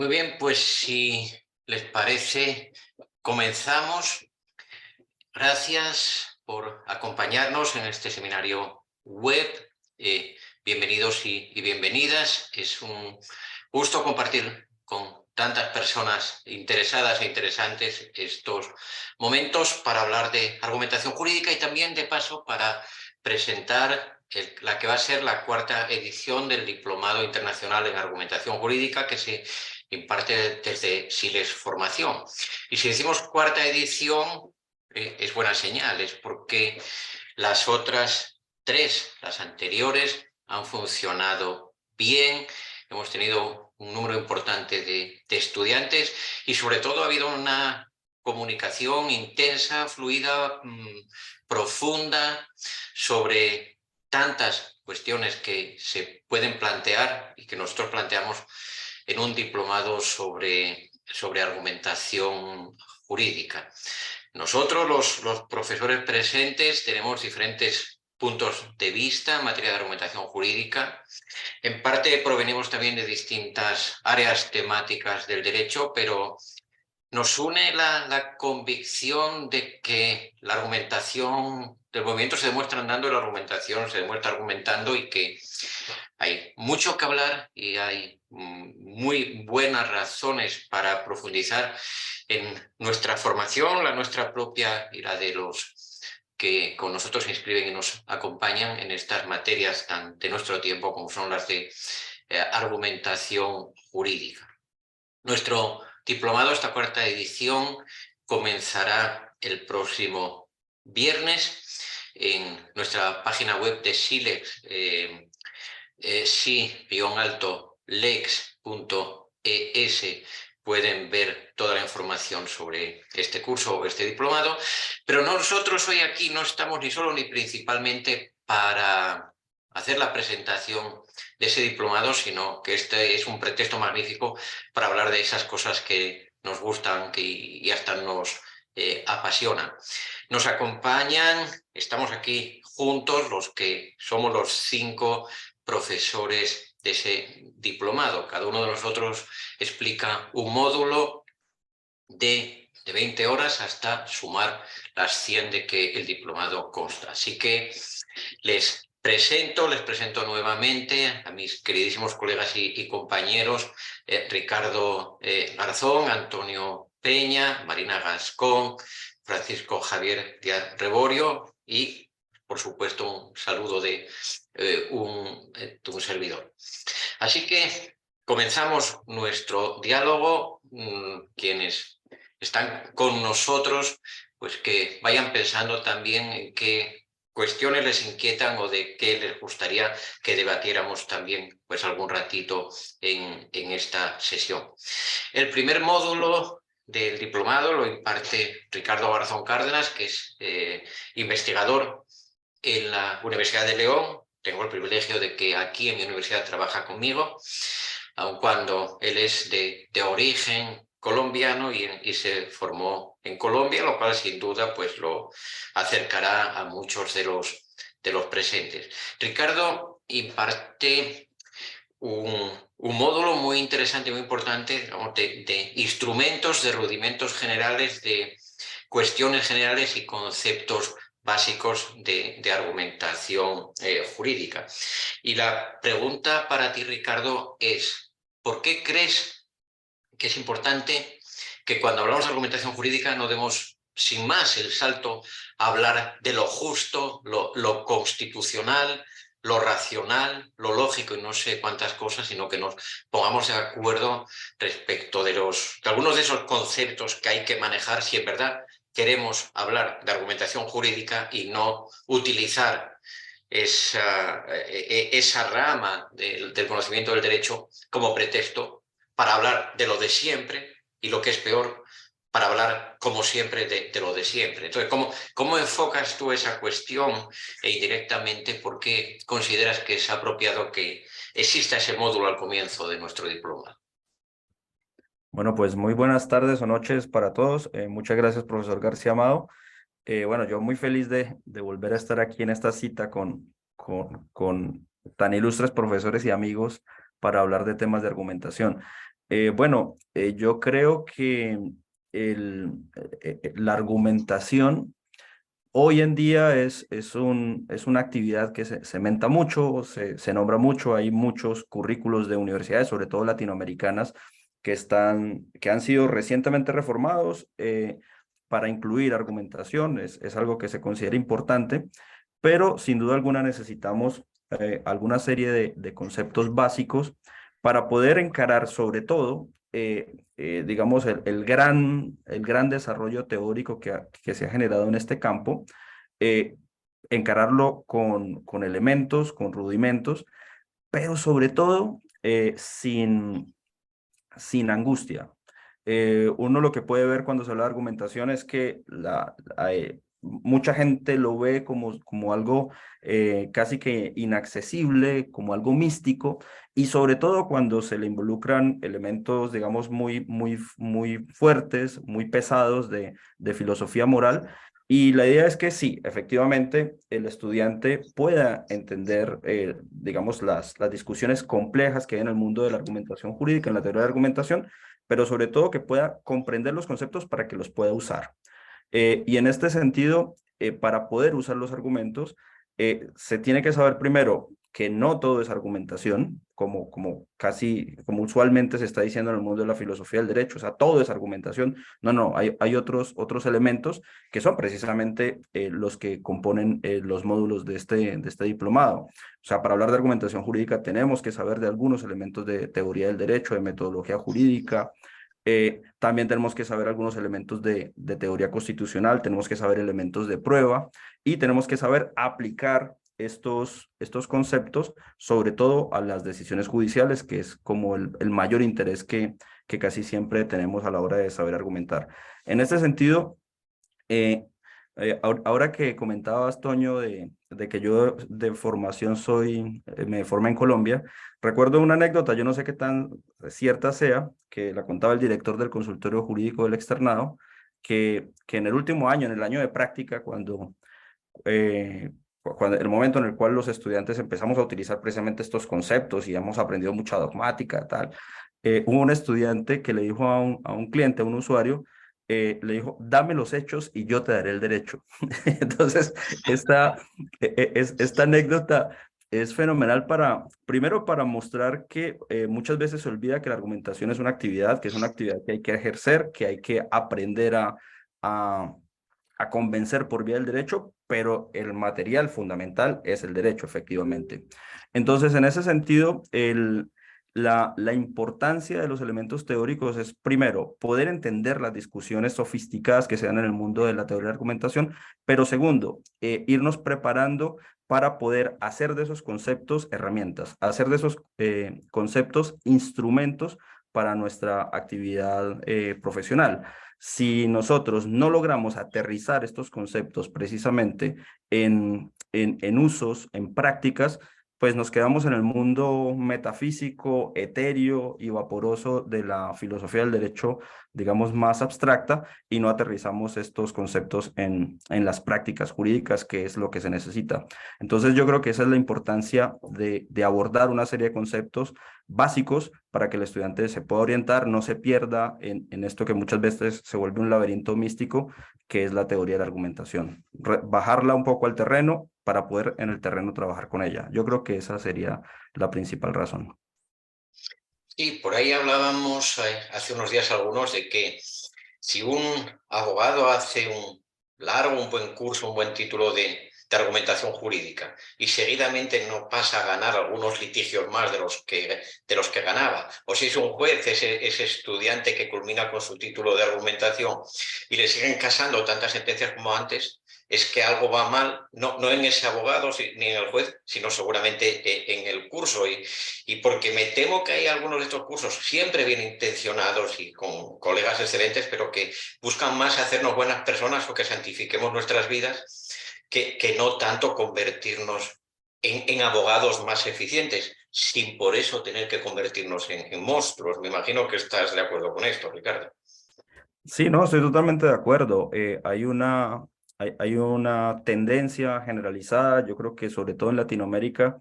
Muy bien, pues si les parece, comenzamos. Gracias por acompañarnos en este seminario web. Bienvenidos y bienvenidas. Es un gusto compartir con tantas personas interesadas e interesantes estos momentos para hablar de argumentación jurídica y también, de paso, para presentar la que va a ser la cuarta edición del Diplomado Internacional en Argumentación Jurídica que se imparte desde Siles Formación. Y si decimos cuarta edición, es buena señal, es porque las otras tres, las anteriores, han funcionado bien, hemos tenido un número importante de estudiantes y sobre todo ha habido una comunicación intensa, fluida, profunda sobre tantas cuestiones que se pueden plantear y que nosotros planteamos en un diplomado sobre argumentación jurídica. Nosotros, los profesores presentes, tenemos diferentes puntos de vista en materia de argumentación jurídica. En parte provenimos también de distintas áreas temáticas del derecho, pero nos une la convicción de que la argumentación del movimiento se demuestra andando y la argumentación se demuestra argumentando, y que hay mucho que hablar y hay muy buenas razones para profundizar en nuestra formación, la nuestra propia y la de los que con nosotros se inscriben y nos acompañan en estas materias tan de nuestro tiempo como son las de argumentación jurídica. Nuestro diplomado, esta cuarta edición, comenzará el próximo viernes en nuestra página web de Silex, si-lex.es. Pueden ver toda la información sobre este curso o este diplomado, pero nosotros hoy aquí no estamos ni solo ni principalmente para hacer la presentación de ese diplomado, sino que este es un pretexto magnífico para hablar de esas cosas que nos gustan y hasta nos apasionan. Nos acompañan, estamos aquí juntos los que somos los 5 profesores de ese diplomado. Cada uno de nosotros explica un módulo de 20 horas hasta sumar las 100 de que el diplomado consta. Así que les presento nuevamente a mis queridísimos colegas y compañeros, Ricardo Garzón, Antonio Peña, Marina Gascón, Francisco Javier Díaz Reborio y, por supuesto, un saludo de un servidor. Así que comenzamos nuestro diálogo. Quienes están con nosotros, pues que vayan pensando también en qué cuestiones les inquietan o de qué les gustaría que debatiéramos también pues algún ratito en esta sesión. El primer módulo del diplomado lo imparte Ricardo Garzón Cárdenas, que es investigador en la Universidad de León. Tengo el privilegio de que aquí en mi universidad trabaja conmigo, aun cuando él es de origen colombiano y se formó en Colombia, lo cual sin duda pues lo acercará a muchos de los presentes. Ricardo imparte un módulo muy interesante, muy importante, digamos, de instrumentos, de rudimentos generales, de cuestiones generales y conceptos básicos de argumentación jurídica. Y la pregunta para ti, Ricardo, es: ¿por qué crees que es importante que cuando hablamos de argumentación jurídica no demos sin más el salto a hablar de lo justo, lo constitucional, lo racional, lo lógico y no sé cuántas cosas, sino que nos pongamos de acuerdo respecto de algunos de esos conceptos que hay que manejar si en verdad queremos hablar de argumentación jurídica y no utilizar esa rama del conocimiento del derecho como pretexto para hablar de lo de siempre y, lo que es peor, para hablar como siempre de lo de siempre? Entonces, ¿cómo enfocas tú esa cuestión e indirectamente por qué consideras que es apropiado que exista ese módulo al comienzo de nuestro diploma? Bueno, pues muy buenas tardes o noches para todos. Muchas gracias, profesor García Amado. Bueno, yo muy feliz de volver a estar aquí en esta cita con tan ilustres profesores y amigos para hablar de temas de argumentación. Yo creo que la argumentación hoy en día es una actividad que se cementa mucho, se nombra mucho, hay muchos currículos de universidades, sobre todo latinoamericanas, que han sido recientemente reformados para incluir argumentación, es algo que se considera importante, pero sin duda alguna necesitamos alguna serie de conceptos básicos para poder encarar sobre todo, digamos, el gran desarrollo teórico que se ha generado en este campo, eh, encararlo con elementos, con rudimentos, pero sobre todo sin angustia. Uno lo que puede ver cuando se habla de argumentación es que mucha gente lo ve como algo casi que inaccesible, como algo místico, y sobre todo cuando se le involucran elementos, digamos, muy fuertes, muy pesados de filosofía moral. Y la idea es que sí, efectivamente, el estudiante pueda entender, digamos, las discusiones complejas que hay en el mundo de la argumentación jurídica, en la teoría de la argumentación, pero sobre todo que pueda comprender los conceptos para que los pueda usar. Y en este sentido, para poder usar los argumentos, se tiene que saber primero que no todo es argumentación, como usualmente se está diciendo en el mundo de la filosofía del derecho, o sea, todo es argumentación. No, no, hay otros elementos que son precisamente los que componen los módulos de este diplomado. O sea, para hablar de argumentación jurídica tenemos que saber de algunos elementos de teoría del derecho, de metodología jurídica, también tenemos que saber algunos elementos de teoría constitucional, tenemos que saber elementos de prueba y tenemos que saber aplicar estos conceptos, sobre todo a las decisiones judiciales, que es como el mayor interés que casi siempre tenemos a la hora de saber argumentar. En este sentido, ahora que comentabas, Toño, de que yo de formación me formé en Colombia, recuerdo una anécdota, yo no sé qué tan cierta sea, que la contaba el director del consultorio jurídico del externado, que en el último año, en el año de práctica, cuando el momento en el cual los estudiantes empezamos a utilizar precisamente estos conceptos y hemos aprendido mucha dogmática, tal, hubo un estudiante que le dijo a un cliente, a un usuario, le dijo, dame los hechos y yo te daré el derecho. Entonces, esta anécdota es fenomenal primero para mostrar que muchas veces se olvida que la argumentación es una actividad, que es una actividad que hay que ejercer, que hay que aprender a, a convencer por vía del derecho, pero el material fundamental es el derecho, efectivamente. Entonces, en ese sentido, la importancia de los elementos teóricos es, primero, poder entender las discusiones sofisticadas que se dan en el mundo de la teoría de la argumentación, pero segundo, irnos preparando para poder hacer de esos conceptos herramientas, hacer de esos conceptos instrumentos para nuestra actividad profesional. Si nosotros no logramos aterrizar estos conceptos precisamente en usos, en prácticas, pues nos quedamos en el mundo metafísico, etéreo y vaporoso de la filosofía del derecho, digamos, más abstracta, y no aterrizamos estos conceptos en las prácticas jurídicas, que es lo que se necesita. Entonces yo creo que esa es la importancia de abordar una serie de conceptos básicos para que el estudiante se pueda orientar, no se pierda en esto que muchas veces se vuelve un laberinto místico, que es la teoría de la argumentación. Bajarla un poco al terreno para poder en el terreno trabajar con ella. Yo creo que esa sería la principal razón. Sí, por ahí hablábamos hace unos días algunos de que si un abogado hace un buen curso, un buen título de argumentación jurídica y seguidamente no pasa a ganar algunos litigios más de los que ganaba, o si es un juez, ese estudiante que culmina con su título de argumentación y le siguen casando tantas sentencias como antes, es que algo va mal, no en ese abogado ni en el juez, sino seguramente en el curso. Y porque me temo que hay algunos de estos cursos siempre bien intencionados y con colegas excelentes, pero que buscan más hacernos buenas personas o que santifiquemos nuestras vidas que no tanto convertirnos en abogados más eficientes, sin por eso tener que convertirnos en monstruos. Me imagino que estás de acuerdo con esto, Ricardo. Sí, no, estoy totalmente de acuerdo. Hay una tendencia generalizada, yo creo que sobre todo en Latinoamérica,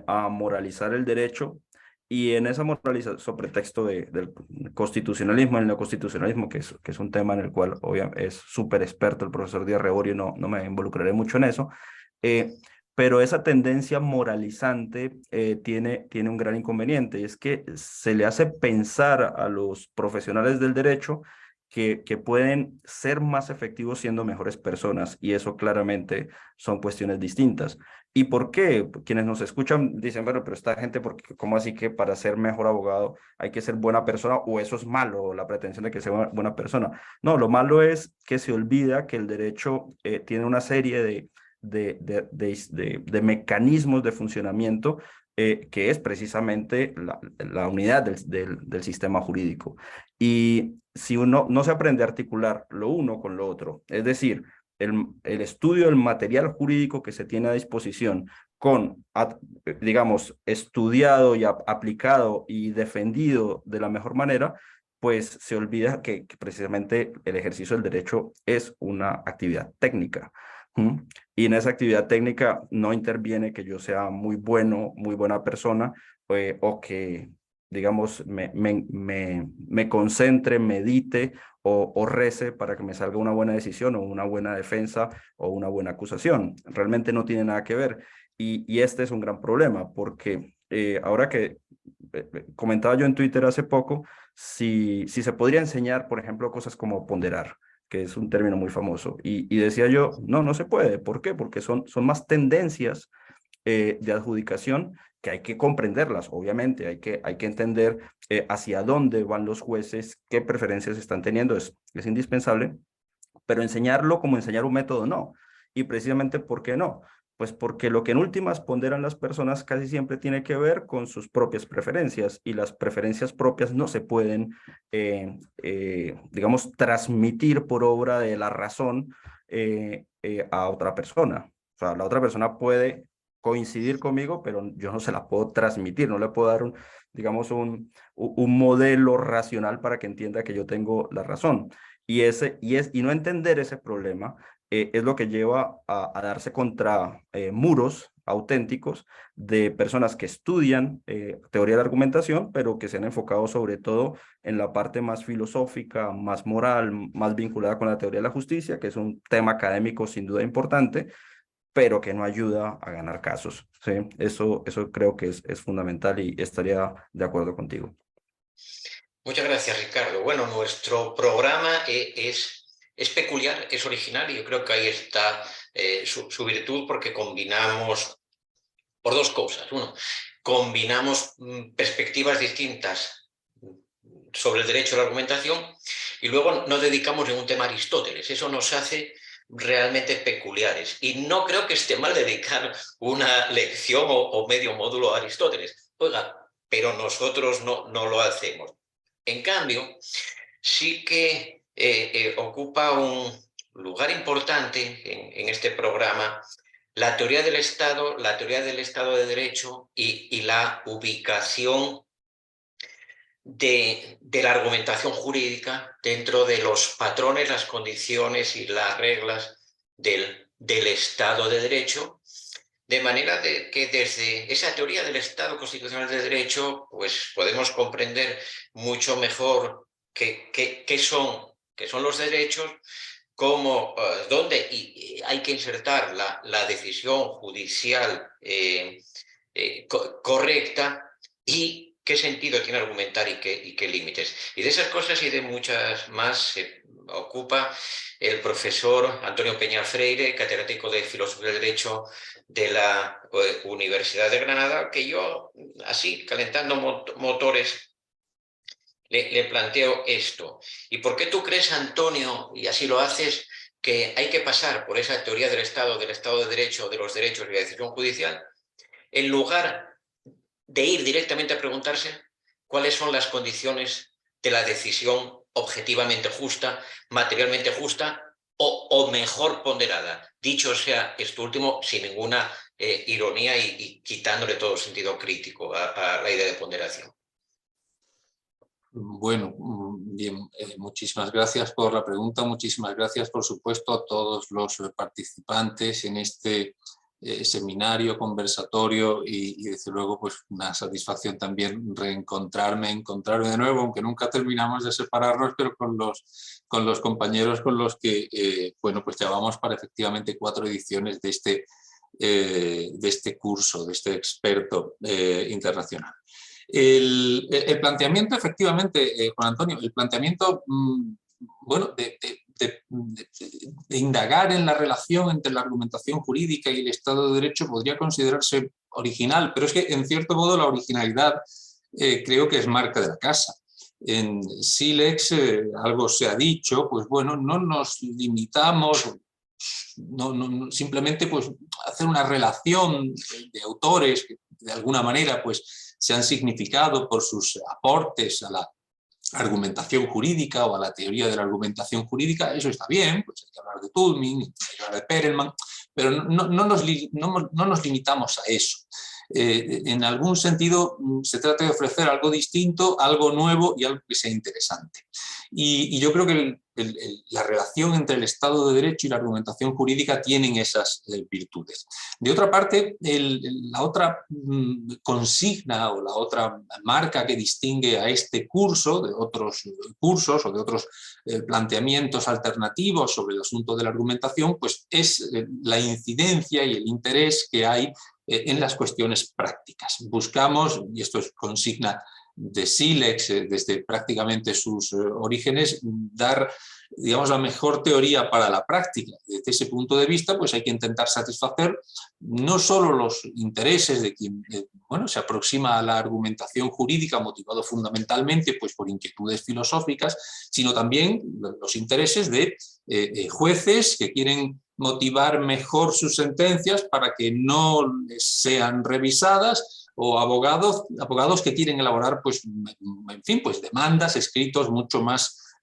a moralizar el derecho Y en esa moralización, sobre texto del constitucionalismo, el neoconstitucionalismo, que es un tema en el cual es súper experto el profesor Díaz Reborio, no me involucraré mucho en eso, eh, pero esa tendencia moralizante tiene un gran inconveniente, y es que se le hace pensar a los profesionales del derecho que pueden ser más efectivos siendo mejores personas, y eso claramente son cuestiones distintas. ¿Y por qué? Quienes nos escuchan dicen, bueno, pero esta gente, ¿cómo así que para ser mejor abogado hay que ser buena persona o eso es malo, la pretensión de que sea buena persona? No, lo malo es que se olvida que el derecho tiene una serie de mecanismos de funcionamiento que es precisamente la unidad del sistema jurídico. Y si uno no se aprende a articular lo uno con lo otro, es decir, el estudio del material jurídico que se tiene a disposición con, digamos, estudiado y aplicado y defendido de la mejor manera, pues se olvida que precisamente el ejercicio del derecho es una actividad técnica. ¿Mm? Y en esa actividad técnica no interviene que yo sea muy bueno, muy buena persona, o que, digamos, me concentre, medite o rece para que me salga una buena decisión o una buena defensa o una buena acusación. Realmente no tiene nada que ver. Y este es un gran problema porque ahora que comentaba yo en Twitter hace poco, si se podría enseñar, por ejemplo, cosas como ponderar, que es un término muy famoso. Y decía yo, no se puede. ¿Por qué? Porque son más tendencias de adjudicación que hay que comprenderlas, obviamente, hay que entender hacia dónde van los jueces, qué preferencias están teniendo, es indispensable, pero enseñarlo como enseñar un método no. Y precisamente, ¿por qué no? Pues porque lo que en últimas ponderan las personas casi siempre tiene que ver con sus propias preferencias, y las preferencias propias no se pueden, digamos, transmitir por obra de la razón a otra persona. O sea, la otra persona puede coincidir conmigo, pero yo no se la puedo transmitir, no le puedo dar digamos, un modelo racional para que entienda que yo tengo la razón. Y no entender ese problema es lo que lleva a darse contra muros auténticos de personas que estudian teoría de la argumentación, pero que se han enfocado sobre todo en la parte más filosófica, más moral, más vinculada con la teoría de la justicia, que es un tema académico sin duda importante, pero que no ayuda a ganar casos. ¿Sí? Eso creo que es fundamental y estaría de acuerdo contigo. Muchas gracias, Ricardo. Bueno, nuestro programa es peculiar, es original y yo creo que ahí está su virtud porque combinamos por dos cosas. Uno, combinamos perspectivas distintas sobre el derecho a la argumentación y luego no dedicamos ningún tema a Aristóteles. Eso nos hace realmente peculiares. Y no creo que esté mal dedicar una lección o medio módulo a Aristóteles. Oiga, pero nosotros no lo hacemos. En cambio, sí que ocupa un lugar importante en este programa la teoría del Estado de Derecho y la ubicación de la argumentación jurídica dentro de los patrones, las condiciones y las reglas del Estado de Derecho, de manera que desde esa teoría del Estado constitucional de Derecho pues podemos comprender mucho mejor qué son los derechos, cómo, dónde hay que insertar la decisión judicial correcta y qué sentido tiene argumentar y qué límites. Y de esas cosas y de muchas más se ocupa el profesor Antonio Peña Freire, catedrático de Filosofía del Derecho de la Universidad de Granada, que yo, así, calentando motores, le planteo esto. ¿Y por qué tú crees, Antonio, y así lo haces, que hay que pasar por esa teoría del Estado de Derecho, de los derechos y la decisión judicial, en lugar de ir directamente a preguntarse cuáles son las condiciones de la decisión objetivamente justa, materialmente justa o mejor ponderada? Dicho sea esto último sin ninguna ironía y quitándole todo sentido crítico a la idea de ponderación. Bueno, bien, muchísimas gracias por la pregunta, muchísimas gracias, por supuesto, a todos los participantes en este seminario, conversatorio y desde luego pues una satisfacción también encontrarme de nuevo, aunque nunca terminamos de separarnos, pero con los compañeros con los que bueno, pues llevamos para efectivamente 4 ediciones de este curso, de este experto internacional. El planteamiento, efectivamente, Juan Antonio, el planteamiento bueno, de indagar en la relación entre la argumentación jurídica y el Estado de Derecho podría considerarse original, pero es que en cierto modo la originalidad creo que es marca de la casa. En Silex algo se ha dicho, pues bueno, no nos limitamos, simplemente pues hacer una relación de autores que de alguna manera pues se han significado por sus aportes a la argumentación jurídica o a la teoría de la argumentación jurídica. Eso está bien, pues hay que hablar de Toulmin, hay que hablar de Perelman, pero no nos limitamos a eso. En algún sentido se trata de ofrecer algo distinto, algo nuevo y algo que sea interesante. Y yo creo que la relación entre el Estado de Derecho y la argumentación jurídica tienen esas virtudes. De otra parte, la otra consigna o la otra marca que distingue a este curso de otros cursos o de otros planteamientos alternativos sobre el asunto de la argumentación, pues es la incidencia y el interés que hay en las cuestiones prácticas. Buscamos, y esto es consigna de Silex desde prácticamente sus orígenes, dar, digamos, la mejor teoría para la práctica. Desde ese punto de vista, pues hay que intentar satisfacer no solo los intereses de quien bueno, se aproxima a la argumentación jurídica motivado fundamentalmente pues, por inquietudes filosóficas, sino también los intereses de jueces que quieren motivar mejor sus sentencias para que no sean revisadas, o abogados que quieren elaborar pues, en fin, pues demandas, escritos mucho más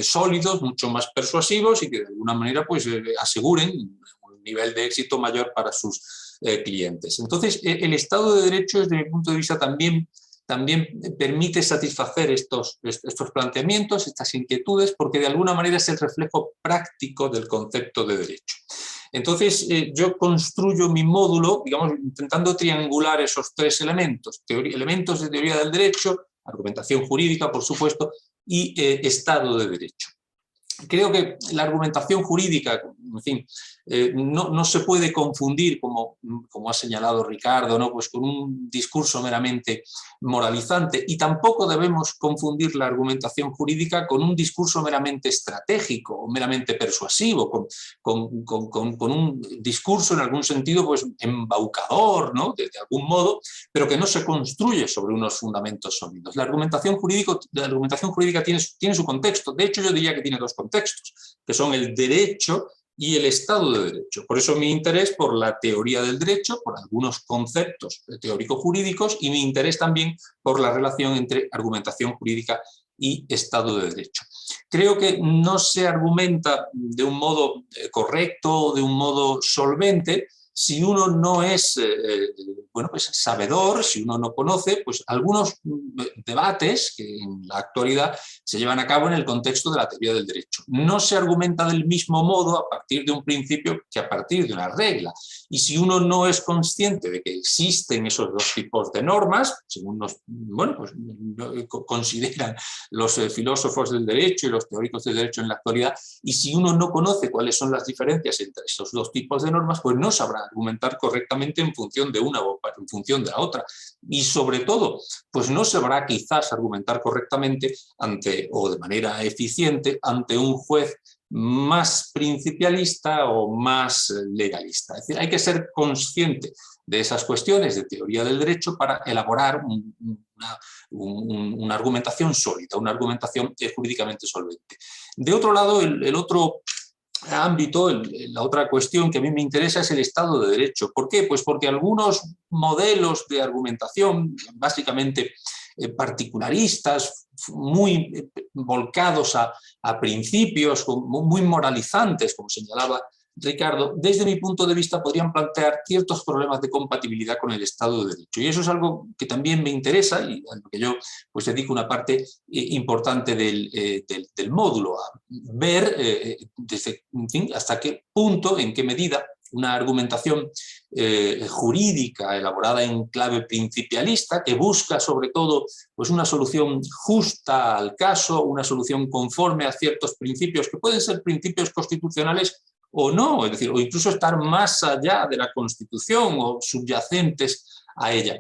sólidos, mucho más persuasivos y que de alguna manera pues, aseguren un nivel de éxito mayor para sus clientes. Entonces, el Estado de Derecho, desde mi punto de vista, también permite satisfacer estos planteamientos, estas inquietudes, porque de alguna manera es el reflejo práctico del concepto de derecho. Entonces, yo construyo mi módulo, digamos, intentando triangular esos 3 elementos, elementos de teoría del derecho, argumentación jurídica, por supuesto, y Estado de Derecho. Creo que la argumentación jurídica, en fin, no se puede confundir, como ha señalado Ricardo, ¿no? Pues con un discurso meramente moralizante, y tampoco debemos confundir la argumentación jurídica con un discurso meramente estratégico o meramente persuasivo, con un discurso en algún sentido pues, embaucador, ¿no? de algún modo, pero que no se construye sobre unos fundamentos sólidos. La argumentación jurídica tiene su contexto. De hecho, yo diría que tiene 2 contextos, que son el derecho y el Estado de Derecho. Por eso mi interés por la teoría del derecho, por algunos conceptos teórico-jurídicos, y mi interés también por la relación entre argumentación jurídica y Estado de Derecho. Creo que no se argumenta de un modo correcto, de un modo solvente, si uno no es bueno, pues sabedor, si uno no conoce, pues algunos debates que en la actualidad se llevan a cabo en el contexto de la teoría del derecho. No se argumenta del mismo modo a partir de un principio que a partir de una regla. Y si uno no es consciente de que existen esos 2 tipos de normas, según bueno, pues, consideran los filósofos del derecho y los teóricos del derecho en la actualidad, y si uno no conoce cuáles son las diferencias entre esos 2 tipos de normas, pues no sabrá argumentar correctamente en función de una o en función de la otra. Y sobre todo, pues no sabrá quizás argumentar correctamente o de manera eficiente ante un juez más principialista o más legalista. Es decir, hay que ser consciente de esas cuestiones de teoría del derecho para elaborar una argumentación sólida, una argumentación jurídicamente solvente. De otro lado, el otro ámbito, la otra cuestión que a mí me interesa es el Estado de Derecho. ¿Por qué? Pues porque algunos modelos de argumentación, básicamente particularistas, muy volcados a principios, muy moralizantes, como señalaba Ricardo, desde mi punto de vista podrían plantear ciertos problemas de compatibilidad con el Estado de Derecho. Y eso es algo que también me interesa y a lo que yo pues, dedico una parte importante del módulo, a ver desde, en fin, hasta qué punto, en qué medida una argumentación jurídica elaborada en clave principialista que busca sobre todo pues, una solución justa al caso, una solución conforme a ciertos principios que pueden ser principios constitucionales o no, es decir, o incluso estar más allá de la Constitución o subyacentes a ella.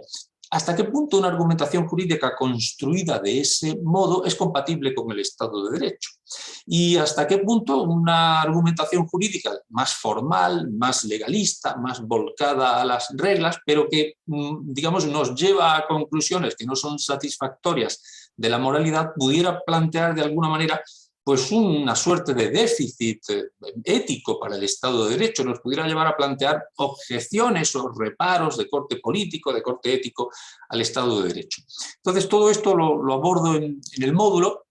¿Hasta qué punto una argumentación jurídica construida de ese modo es compatible con el Estado de Derecho? Y hasta qué punto una argumentación jurídica más formal, más legalista, más volcada a las reglas, pero que, digamos, nos lleva a conclusiones que no son satisfactorias de la moralidad, pudiera plantear de alguna manera pues una suerte de déficit ético para el Estado de Derecho, nos pudiera llevar a plantear objeciones o reparos de corte político, de corte ético al Estado de Derecho. Entonces todo esto lo abordo en el módulo,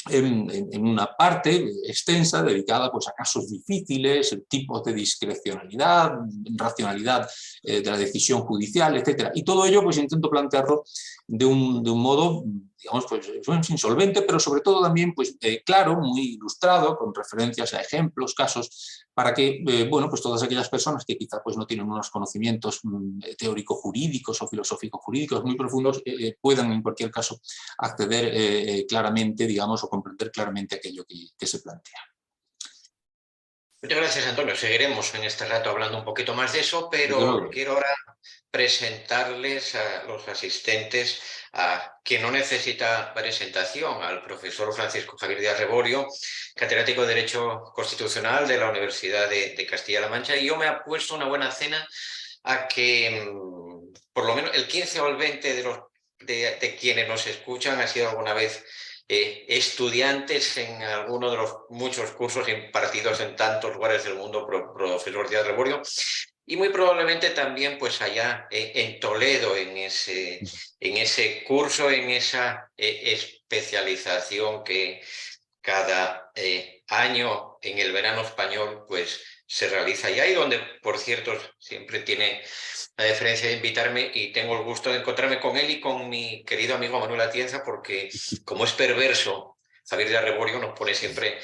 en una parte extensa dedicada pues, a casos difíciles, tipos de discrecionalidad, racionalidad de la decisión judicial, etc. Y todo ello pues, intento plantearlo de un modo, digamos, pues, insolvente, pero sobre todo también pues, claro, muy ilustrado, con referencias a ejemplos, casos, para que bueno, pues, todas aquellas personas que quizá pues, no tienen unos conocimientos teórico-jurídicos o filosófico-jurídicos muy profundos puedan en cualquier caso acceder claramente, digamos, o comprender claramente aquello que se plantea. Muchas gracias, Antonio. Seguiremos en este rato hablando un poquito más de eso, pero quiero ahora presentarles a los asistentes a quien no necesita presentación, al profesor Francisco Javier Díaz Reborio, catedrático de Derecho Constitucional de la Universidad de Castilla-La Mancha, y yo me apuesto una buena cena a que por lo menos el 15 o el 20 de quienes nos escuchan ha sido alguna vez estudiantes en alguno de los muchos cursos impartidos en tantos lugares del mundo por profesor Díaz Reborio, y muy probablemente también pues allá en Toledo, en ese curso, en esa especialización que cada año en el verano español pues se realiza allá, y donde, por cierto, siempre tiene la deferencia de invitarme, y tengo el gusto de encontrarme con él y con mi querido amigo Manuel Atienza, porque como es perverso, Javier de Arreborio nos pone siempre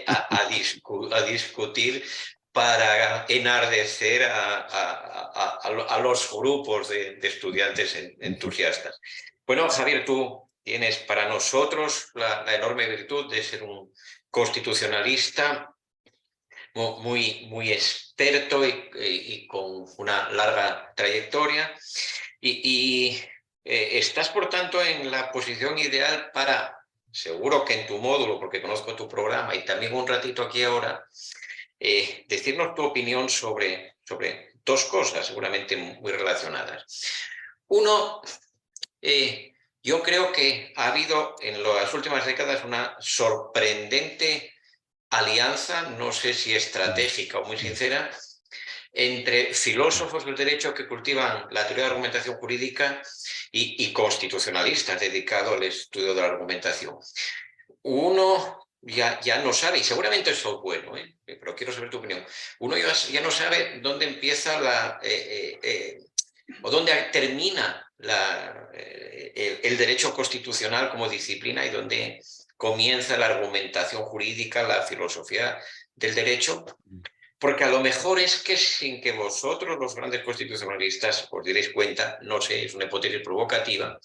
a discutir para enardecer a los grupos de estudiantes entusiastas. Bueno, Javier, tú tienes para nosotros la enorme virtud de ser un constitucionalista muy experto y con una larga trayectoria, y estás, por tanto, en la posición ideal para, seguro que en tu módulo, porque conozco tu programa, y también un ratito aquí ahora, decirnos tu opinión sobre dos cosas seguramente muy relacionadas. Uno, yo creo que ha habido en las últimas décadas una sorprendente alianza, no sé si estratégica o muy sincera, entre filósofos del derecho que cultivan la teoría de la argumentación jurídica y constitucionalistas dedicados al estudio de la argumentación. Uno ya no sabe, y seguramente eso es bueno, pero quiero saber tu opinión, uno ya no sabe dónde empieza o dónde termina el derecho constitucional como disciplina y dónde comienza la argumentación jurídica, la filosofía del derecho, porque a lo mejor es que sin que vosotros, los grandes constitucionalistas, os diréis cuenta, no sé, es una hipótesis provocativa,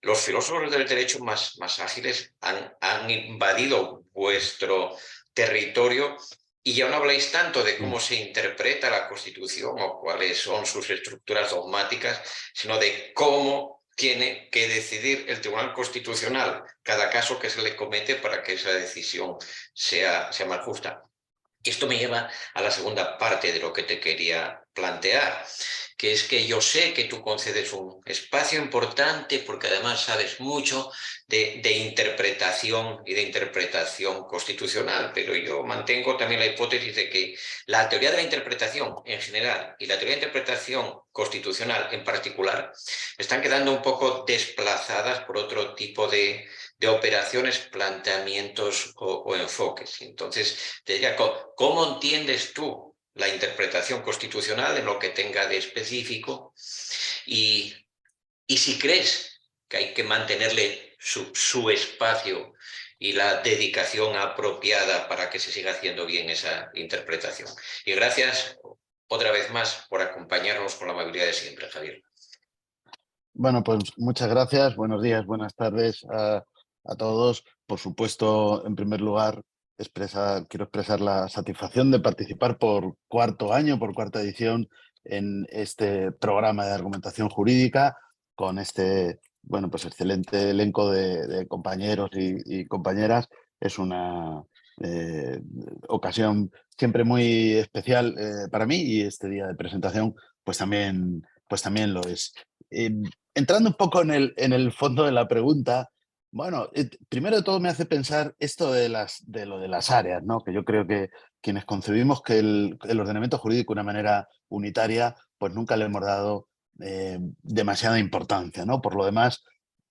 los filósofos del derecho más ágiles han invadido vuestro territorio, y ya no habláis tanto de cómo se interpreta la Constitución o cuáles son sus estructuras dogmáticas, sino de cómo tiene que decidir el Tribunal Constitucional cada caso que se le comete para que esa decisión sea más justa. Esto me lleva a la segunda parte de lo que te quería plantear, que es que yo sé que tú concedes un espacio importante, porque además sabes mucho de interpretación y de interpretación constitucional, pero yo mantengo también la hipótesis de que la teoría de la interpretación en general y la teoría de interpretación constitucional en particular están quedando un poco desplazadas por otro tipo de operaciones, planteamientos o enfoques. Entonces, te diría, ¿cómo entiendes tú la interpretación constitucional en lo que tenga de específico? Y si crees que hay que mantenerle su espacio y la dedicación apropiada para que se siga haciendo bien esa interpretación. Y gracias otra vez más por acompañarnos con la amabilidad de siempre, Javier. Bueno, pues muchas gracias. Buenos días, buenas tardes a todos. Por supuesto, en primer lugar, quiero expresar la satisfacción de participar por cuarto año, por cuarta edición, en este programa de argumentación jurídica, con este, bueno, pues excelente elenco de compañeros y compañeras. Es una ocasión siempre muy especial para mí, y este día de presentación pues también lo es. Entrando un poco en el fondo de la pregunta, bueno, primero de todo me hace pensar esto de lo de las áreas, ¿no? Que yo creo que quienes concebimos que el ordenamiento jurídico de una manera unitaria, pues nunca le hemos dado demasiada importancia, ¿no? Por lo demás,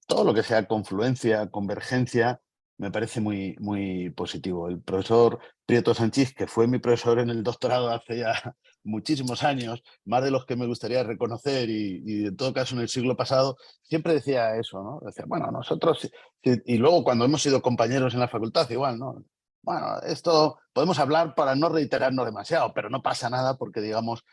todo lo que sea confluencia, convergencia, me parece muy, muy positivo. El profesor Prieto Sanchís, que fue mi profesor en el doctorado hace ya muchísimos años, más de los que me gustaría reconocer, y en todo caso en el siglo pasado, siempre decía eso, ¿no? Decía, bueno, nosotros, y luego cuando hemos sido compañeros en la facultad, igual, ¿no? Bueno, esto podemos hablar para no reiterarnos demasiado, pero no pasa nada porque, digamos,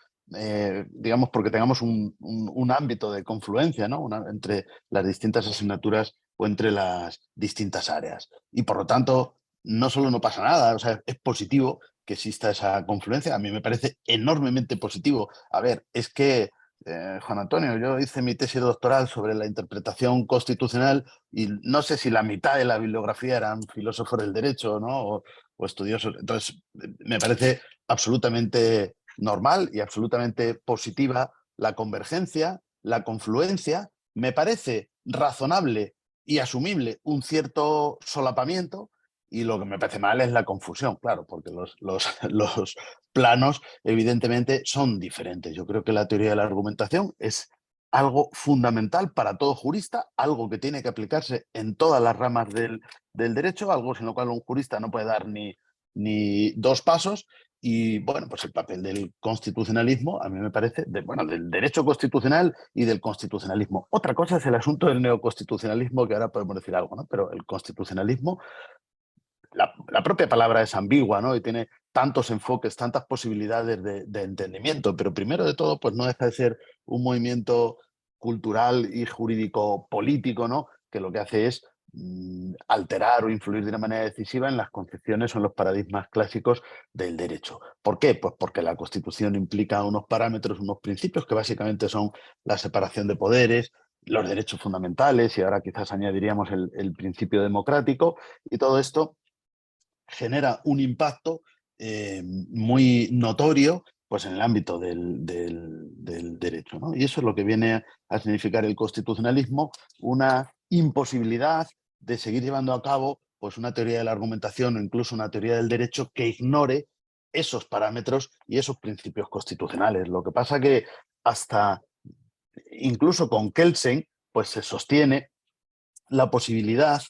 porque tengamos un ámbito de confluencia, ¿no? Entre las distintas asignaturas o entre las distintas áreas. Y por lo tanto, no solo no pasa nada, o sea, es positivo que exista esa confluencia. A mí me parece enormemente positivo. A ver, es que, Juan Antonio, yo hice mi tesis doctoral sobre la interpretación constitucional y no sé si la mitad de la bibliografía eran filósofos del derecho, ¿no? O estudiosos. Entonces, me parece absolutamente normal y absolutamente positiva la convergencia, la confluencia. Me parece razonable y asumible un cierto solapamiento, y lo que me parece mal es la confusión, claro, porque los planos evidentemente son diferentes. Yo creo que la teoría de la argumentación es algo fundamental para todo jurista, algo que tiene que aplicarse en todas las ramas del derecho, algo sin lo cual un jurista no puede dar ni dos pasos. Y bueno, pues el papel del constitucionalismo, a mí me parece, del derecho constitucional y del constitucionalismo. Otra cosa es el asunto del neoconstitucionalismo, que ahora podemos decir algo, ¿no? Pero el constitucionalismo, la propia palabra es ambigua, ¿no? Y tiene tantos enfoques, tantas posibilidades de entendimiento, pero primero de todo, pues no deja de ser un movimiento cultural y jurídico político, ¿no? Que lo que hace es alterar o influir de una manera decisiva en las concepciones o en los paradigmas clásicos del derecho. ¿Por qué? Pues porque la Constitución implica unos parámetros, unos principios que básicamente son la separación de poderes, los derechos fundamentales, y ahora quizás añadiríamos el principio democrático, y todo esto genera un impacto muy notorio, pues, en el ámbito del derecho, ¿no? Y eso es lo que viene a significar el constitucionalismo, una imposibilidad de seguir llevando a cabo, pues, una teoría de la argumentación o incluso una teoría del derecho que ignore esos parámetros y esos principios constitucionales. Lo que pasa que hasta incluso con Kelsen, pues, se sostiene la posibilidad,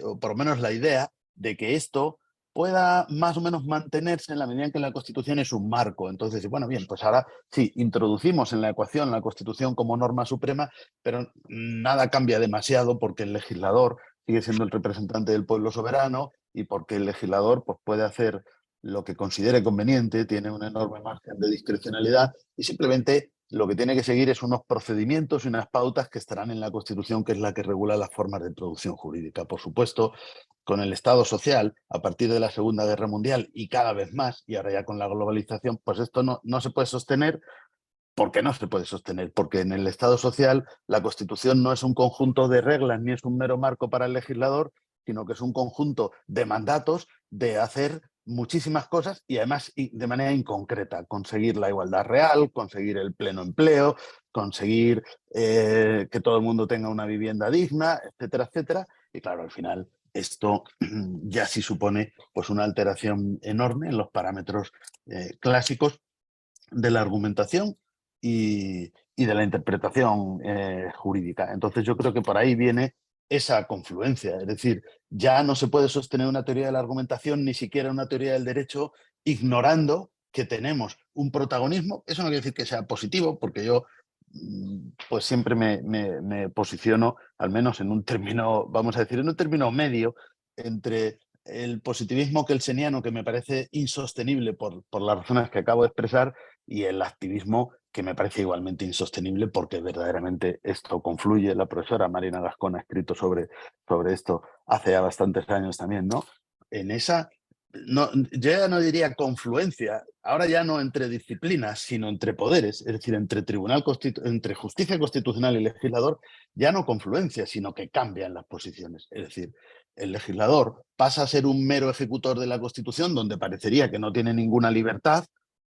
o por lo menos la idea, de que esto pueda más o menos mantenerse en la medida en que la Constitución es un marco. Entonces, bueno, bien, pues ahora sí, introducimos en la ecuación la Constitución como norma suprema, pero nada cambia demasiado porque el legislador sigue siendo el representante del pueblo soberano, y porque el legislador, pues, puede hacer lo que considere conveniente, tiene un enorme margen de discrecionalidad, y simplemente lo que tiene que seguir es unos procedimientos y unas pautas que estarán en la Constitución, que es la que regula las formas de producción jurídica. Por supuesto, con el Estado social, a partir de la Segunda Guerra Mundial y cada vez más, y ahora ya con la globalización, pues esto no se puede sostener. ¿Por qué no se puede sostener? Porque en el Estado social la Constitución no es un conjunto de reglas ni es un mero marco para el legislador, sino que es un conjunto de mandatos de hacer muchísimas cosas, y además de manera inconcreta: conseguir la igualdad real, conseguir el pleno empleo, conseguir que todo el mundo tenga una vivienda digna, etcétera, etcétera. Y claro, al final esto ya sí supone, pues, una alteración enorme en los parámetros clásicos de la argumentación y de la interpretación jurídica. Entonces yo creo que por ahí viene esa confluencia. Es decir, ya no se puede sostener una teoría de la argumentación, ni siquiera una teoría del derecho, ignorando que tenemos un protagonismo. Eso no quiere decir que sea positivo, porque yo pues siempre me posiciono, al menos en un término, vamos a decir, en un término medio, entre el positivismo kelseniano, que me parece insostenible por las razones que acabo de expresar, y el activismo, que me parece igualmente insostenible, porque verdaderamente esto confluye. La profesora Marina Gascón ha escrito sobre esto hace ya bastantes años también, ¿no? En esa, no, yo ya no diría confluencia, ahora ya no entre disciplinas, sino entre poderes, es decir, entre justicia constitucional y legislador, ya no confluencia, sino que cambian las posiciones. Es decir, el legislador pasa a ser un mero ejecutor de la Constitución, donde parecería que no tiene ninguna libertad,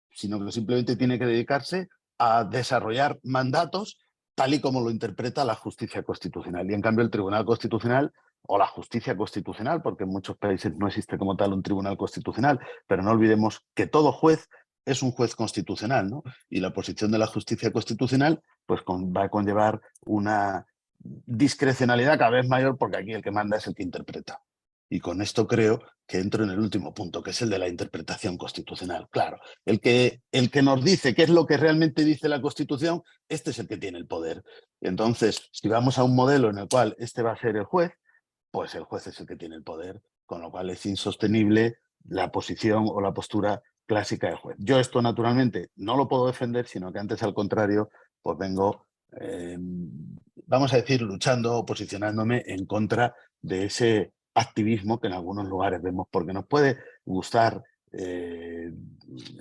sino que simplemente tiene que dedicarse a desarrollar mandatos tal y como lo interpreta la justicia constitucional. Y en cambio el Tribunal Constitucional o la justicia constitucional, porque en muchos países no existe como tal un tribunal constitucional, pero no olvidemos que todo juez es un juez constitucional, ¿no? Y la posición de la justicia constitucional pues va a conllevar una discrecionalidad cada vez mayor, porque aquí el que manda es el que interpreta. Y con esto creo que entro en el último punto, que es el de la interpretación constitucional. Claro, el que nos dice qué es lo que realmente dice la Constitución, este es el que tiene el poder. Entonces, si vamos a un modelo en el cual este va a ser el juez, pues el juez es el que tiene el poder, con lo cual es insostenible la posición o la postura clásica del juez. Yo esto naturalmente no lo puedo defender, sino que antes al contrario, pues vengo, vamos a decir, luchando o posicionándome en contra de ese activismo que en algunos lugares vemos, porque nos puede gustar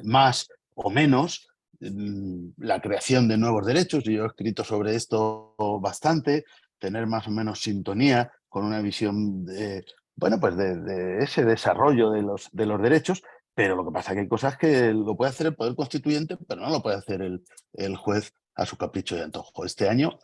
más o menos la creación de nuevos derechos, y yo he escrito sobre esto bastante, tener más o menos sintonía con una visión de, bueno, pues de ese desarrollo de los derechos, pero lo que pasa es que hay cosas que lo puede hacer el Poder Constituyente, pero no lo puede hacer el juez a su capricho y antojo. Este año,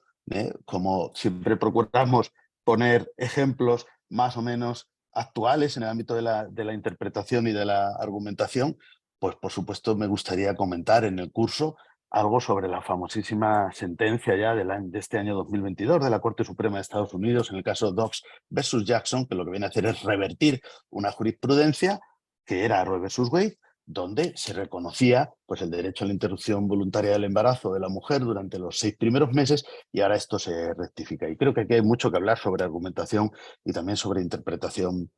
como siempre procuramos poner ejemplos más o menos actuales en el ámbito de la interpretación y de la argumentación, pues por supuesto me gustaría comentar en el curso algo sobre la famosísima sentencia ya de este año 2022 de la Corte Suprema de Estados Unidos en el caso Dobbs versus Jackson, que lo que viene a hacer es revertir una jurisprudencia que era Roe versus Wade, donde se reconocía pues, el derecho a la interrupción voluntaria del embarazo de la mujer durante los 6 primeros meses, y ahora esto se rectifica. Y creo que aquí hay mucho que hablar sobre argumentación y también sobre interpretación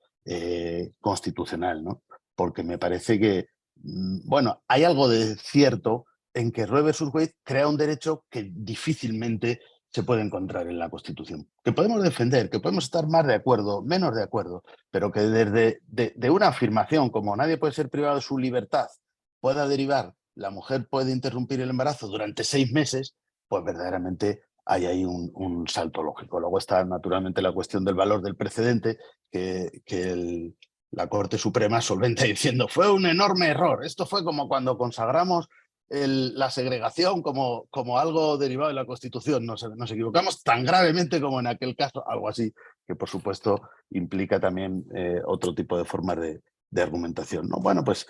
constitucional, ¿no? Porque me parece que, bueno, hay algo de cierto en que Roe versus Wade crea un derecho que difícilmente se puede encontrar en la Constitución, que podemos defender, que podemos estar más de acuerdo, menos de acuerdo, pero que desde de una afirmación como nadie puede ser privado de su libertad pueda derivar la mujer puede interrumpir el embarazo durante 6 meses, pues verdaderamente hay ahí un salto lógico. Luego está naturalmente la cuestión del valor del precedente, que la Corte Suprema solventa diciendo fue un enorme error. Esto fue como cuando consagramos la segregación como algo derivado de la Constitución. Nos equivocamos tan gravemente como en aquel caso, algo así, que por supuesto implica también otro tipo de formas de argumentación, ¿no? Bueno, pues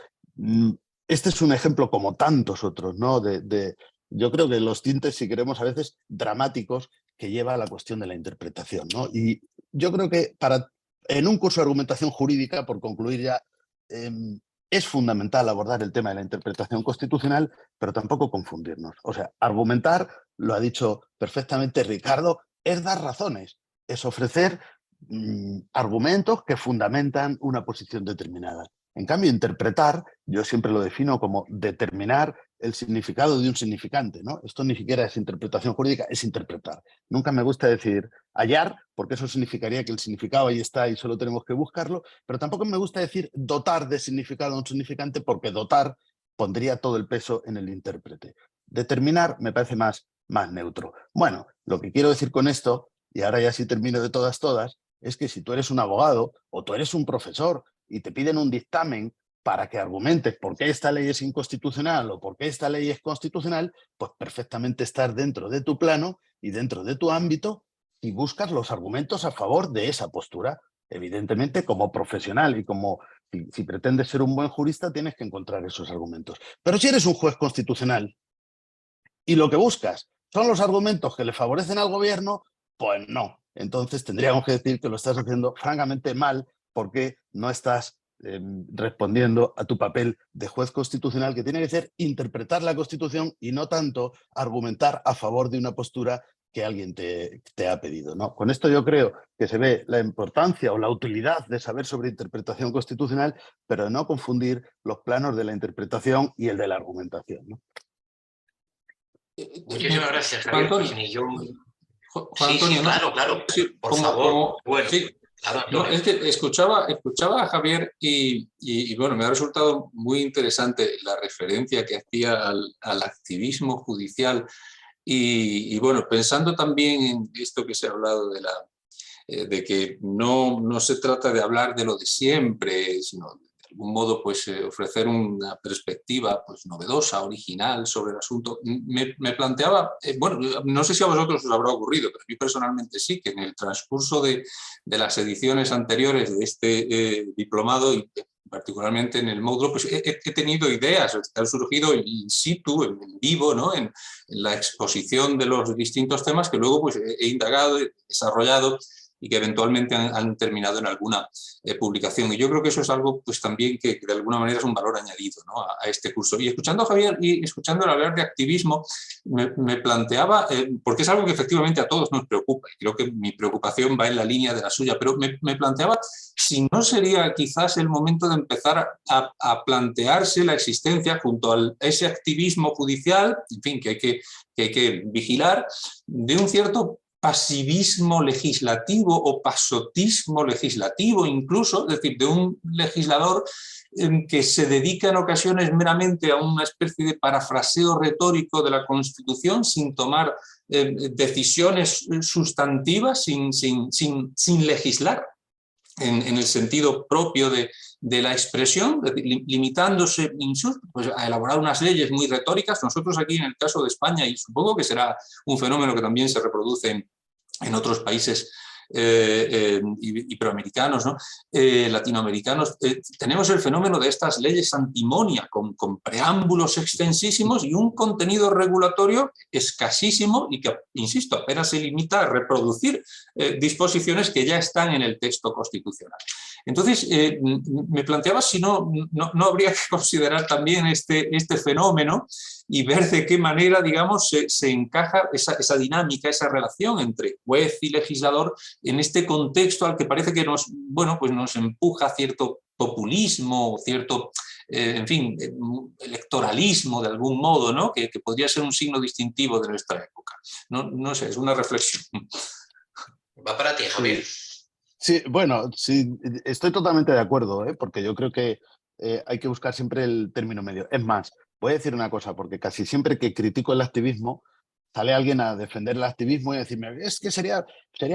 este es un ejemplo como tantos otros, ¿no? Yo creo que los tintes, si queremos, a veces dramáticos que lleva a la cuestión de la interpretación, ¿no? Y yo creo que en un curso de argumentación jurídica, por concluir ya, es fundamental abordar el tema de la interpretación constitucional, pero tampoco confundirnos. O sea, argumentar, lo ha dicho perfectamente Ricardo, es dar razones, es ofrecer argumentos que fundamentan una posición determinada. En cambio, interpretar, yo siempre lo defino como determinar el significado de un significante, ¿no? Esto ni siquiera es interpretación jurídica, es interpretar. Nunca me gusta decir hallar, porque eso significaría que el significado ahí está y solo tenemos que buscarlo, pero tampoco me gusta decir dotar de significado a un significante, porque dotar pondría todo el peso en el intérprete. Determinar me parece más neutro. Bueno, lo que quiero decir con esto, y ahora ya sí termino de todas, es que si tú eres un abogado o tú eres un profesor y te piden un dictamen para que argumentes por qué esta ley es inconstitucional o por qué esta ley es constitucional, pues perfectamente estás dentro de tu plano y dentro de tu ámbito y buscas los argumentos a favor de esa postura. Evidentemente, como profesional y como si pretendes ser un buen jurista, tienes que encontrar esos argumentos. Pero si eres un juez constitucional y lo que buscas son los argumentos que le favorecen al gobierno, pues no. Entonces tendríamos que decir que lo estás haciendo francamente mal, porque no estás respondiendo a tu papel de juez constitucional, que tiene que ser interpretar la Constitución y no tanto argumentar a favor de una postura que alguien te ha pedido, ¿no? Con esto yo creo que se ve la importancia o la utilidad de saber sobre interpretación constitucional, pero de no confundir los planos de la interpretación y el de la argumentación, ¿no? Muchísimas gracias, Juan Javier. Antonio, Ni yo... Juan Sí, Antonio, ¿no? claro, claro. Sí, Por favor. Bueno, sí, claro, no, Antonio. es que escuchaba a Javier y, bueno, me ha resultado muy interesante la referencia que hacía al activismo judicial y, bueno, pensando también en esto que se ha hablado de que no se trata de hablar de lo de siempre, sino de algún modo pues, ofrecer una perspectiva pues, novedosa, original sobre el asunto. Me planteaba, bueno, no sé si a vosotros os habrá ocurrido, pero a mí personalmente sí, que en el transcurso de las ediciones anteriores de este diplomado, y particularmente en el módulo, pues he tenido ideas que han surgido in situ, en vivo, ¿no? En la exposición de los distintos temas que luego pues, he indagado, he desarrollado y que eventualmente han terminado en alguna publicación. Y yo creo que eso es algo pues, también que de alguna manera es un valor añadido, ¿no? a este curso. Y escuchando a Javier y escuchando hablar de activismo, me planteaba, porque es algo que efectivamente a todos nos preocupa, y creo que mi preocupación va en la línea de la suya, pero me planteaba si no sería quizás el momento de empezar a plantearse la existencia junto a ese activismo judicial, en fin, que hay que vigilar, de un cierto pasivismo legislativo o pasotismo legislativo incluso, es decir, de un legislador que se dedica en ocasiones meramente a una especie de parafraseo retórico de la Constitución sin tomar decisiones sustantivas, sin legislar en el sentido propio de la expresión, limitándose pues, a elaborar unas leyes muy retóricas. Nosotros aquí en el caso de España, y supongo que será un fenómeno que también se reproduce en otros países iberoamericanos, ¿no? Latinoamericanos, tenemos el fenómeno de estas leyes antimonia con preámbulos extensísimos y un contenido regulatorio escasísimo y que, insisto, apenas se limita a reproducir disposiciones que ya están en el texto constitucional. Entonces, me planteaba si no habría que considerar también este fenómeno y ver de qué manera, digamos, se encaja esa dinámica, esa relación entre juez y legislador en este contexto al que parece que nos empuja cierto populismo, cierto, en fin, electoralismo de algún modo, ¿no? Que podría ser un signo distintivo de nuestra época. No sé, es una reflexión. Va para ti, Javier. Sí, bueno, sí, estoy totalmente de acuerdo, porque yo creo que hay que buscar siempre el término medio. Es más, voy a decir una cosa, porque casi siempre que critico el activismo, sale alguien a defender el activismo y a decirme, es que sería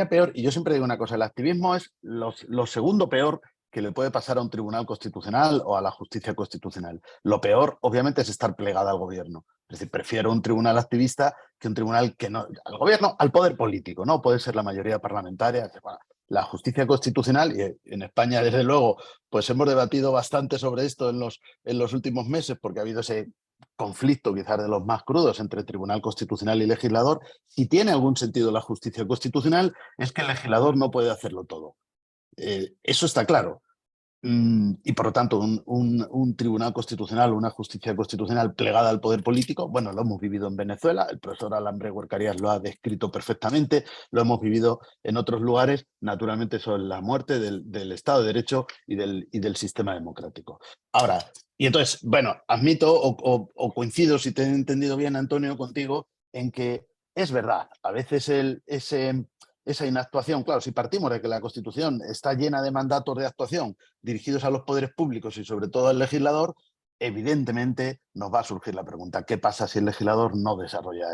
peor. Y yo siempre digo una cosa, el activismo es lo segundo peor que le puede pasar a un tribunal constitucional o a la justicia constitucional. Lo peor, obviamente, es estar plegada al gobierno. Es decir, prefiero un tribunal activista que un tribunal que no... Al gobierno, al poder político, ¿no? Puede ser la mayoría parlamentaria. Bueno, la justicia constitucional, y en España, desde luego, pues hemos debatido bastante sobre esto en los últimos meses, porque ha habido ese conflicto quizás de los más crudos entre Tribunal Constitucional y legislador. Si tiene algún sentido la justicia constitucional, es que el legislador no puede hacerlo todo. Eso está claro. Y por lo tanto, un tribunal constitucional, una justicia constitucional plegada al poder político, bueno, lo hemos vivido en Venezuela, el profesor Alan Brewer Carías lo ha descrito perfectamente, lo hemos vivido en otros lugares, naturalmente eso es la muerte del Estado de Derecho y del sistema democrático. Ahora, y entonces, bueno, admito o coincido, si te he entendido bien, Antonio, contigo, en que es verdad, a veces esa inactuación, claro, si partimos de que la Constitución está llena de mandatos de actuación dirigidos a los poderes públicos y sobre todo al legislador, evidentemente nos va a surgir la pregunta, ¿qué pasa si el legislador no desarrolla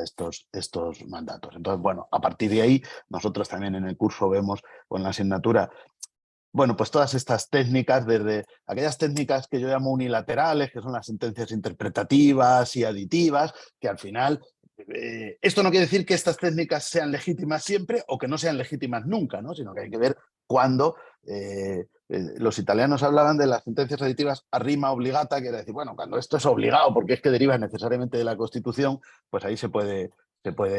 estos mandatos? Entonces, bueno, a partir de ahí, nosotros también en el curso vemos, o en la asignatura, bueno, pues todas estas técnicas, desde aquellas técnicas que yo llamo unilaterales, que son las sentencias interpretativas y aditivas, que al final esto no quiere decir que estas técnicas sean legítimas siempre o que no sean legítimas nunca, ¿no? Sino que hay que ver cuándo los italianos hablaban de las sentencias aditivas a rima obligata, que era decir, bueno, cuando esto es obligado porque es que deriva necesariamente de la Constitución, pues ahí se puede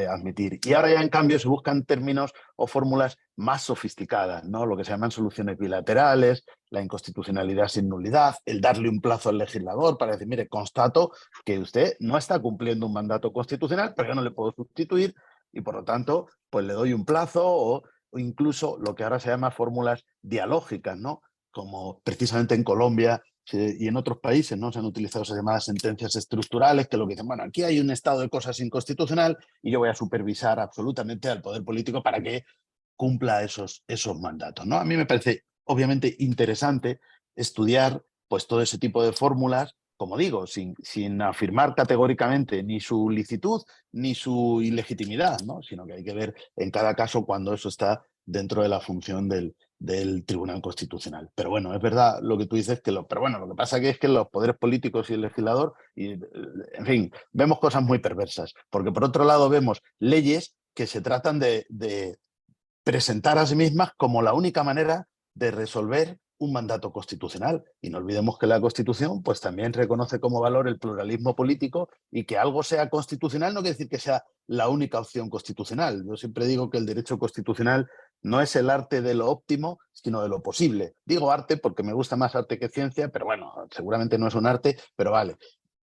admitir. Y ahora ya en cambio se buscan términos o fórmulas más sofisticadas, ¿no? Lo que se llaman soluciones bilaterales, la inconstitucionalidad sin nulidad, el darle un plazo al legislador para decir, mire, constato que usted no está cumpliendo un mandato constitucional, pero yo no le puedo sustituir y por lo tanto, pues le doy un plazo o incluso lo que ahora se llama fórmulas dialógicas, ¿no? Como precisamente en Colombia y en otros países, ¿no? Se han utilizado esas llamadas sentencias estructurales, que lo que dicen, bueno, aquí hay un estado de cosas inconstitucional y yo voy a supervisar absolutamente al poder político para que cumpla esos mandatos, ¿no? A mí me parece obviamente interesante estudiar pues todo ese tipo de fórmulas, como digo, sin afirmar categóricamente ni su licitud ni su ilegitimidad, ¿no? Sino que hay que ver en cada caso cuando eso está dentro de la función del Tribunal Constitucional. Pero bueno, es verdad lo que tú dices, pero bueno, lo que pasa que es que los poderes políticos y el legislador, en fin, vemos cosas muy perversas, porque por otro lado vemos leyes que se tratan de presentar a sí mismas como la única manera de resolver un mandato constitucional. Y no olvidemos que la Constitución pues, también reconoce como valor el pluralismo político, y que algo sea constitucional no quiere decir que sea la única opción constitucional. Yo siempre digo que el derecho constitucional no es el arte de lo óptimo, sino de lo posible. Digo arte porque me gusta más arte que ciencia, pero bueno, seguramente no es un arte, pero vale.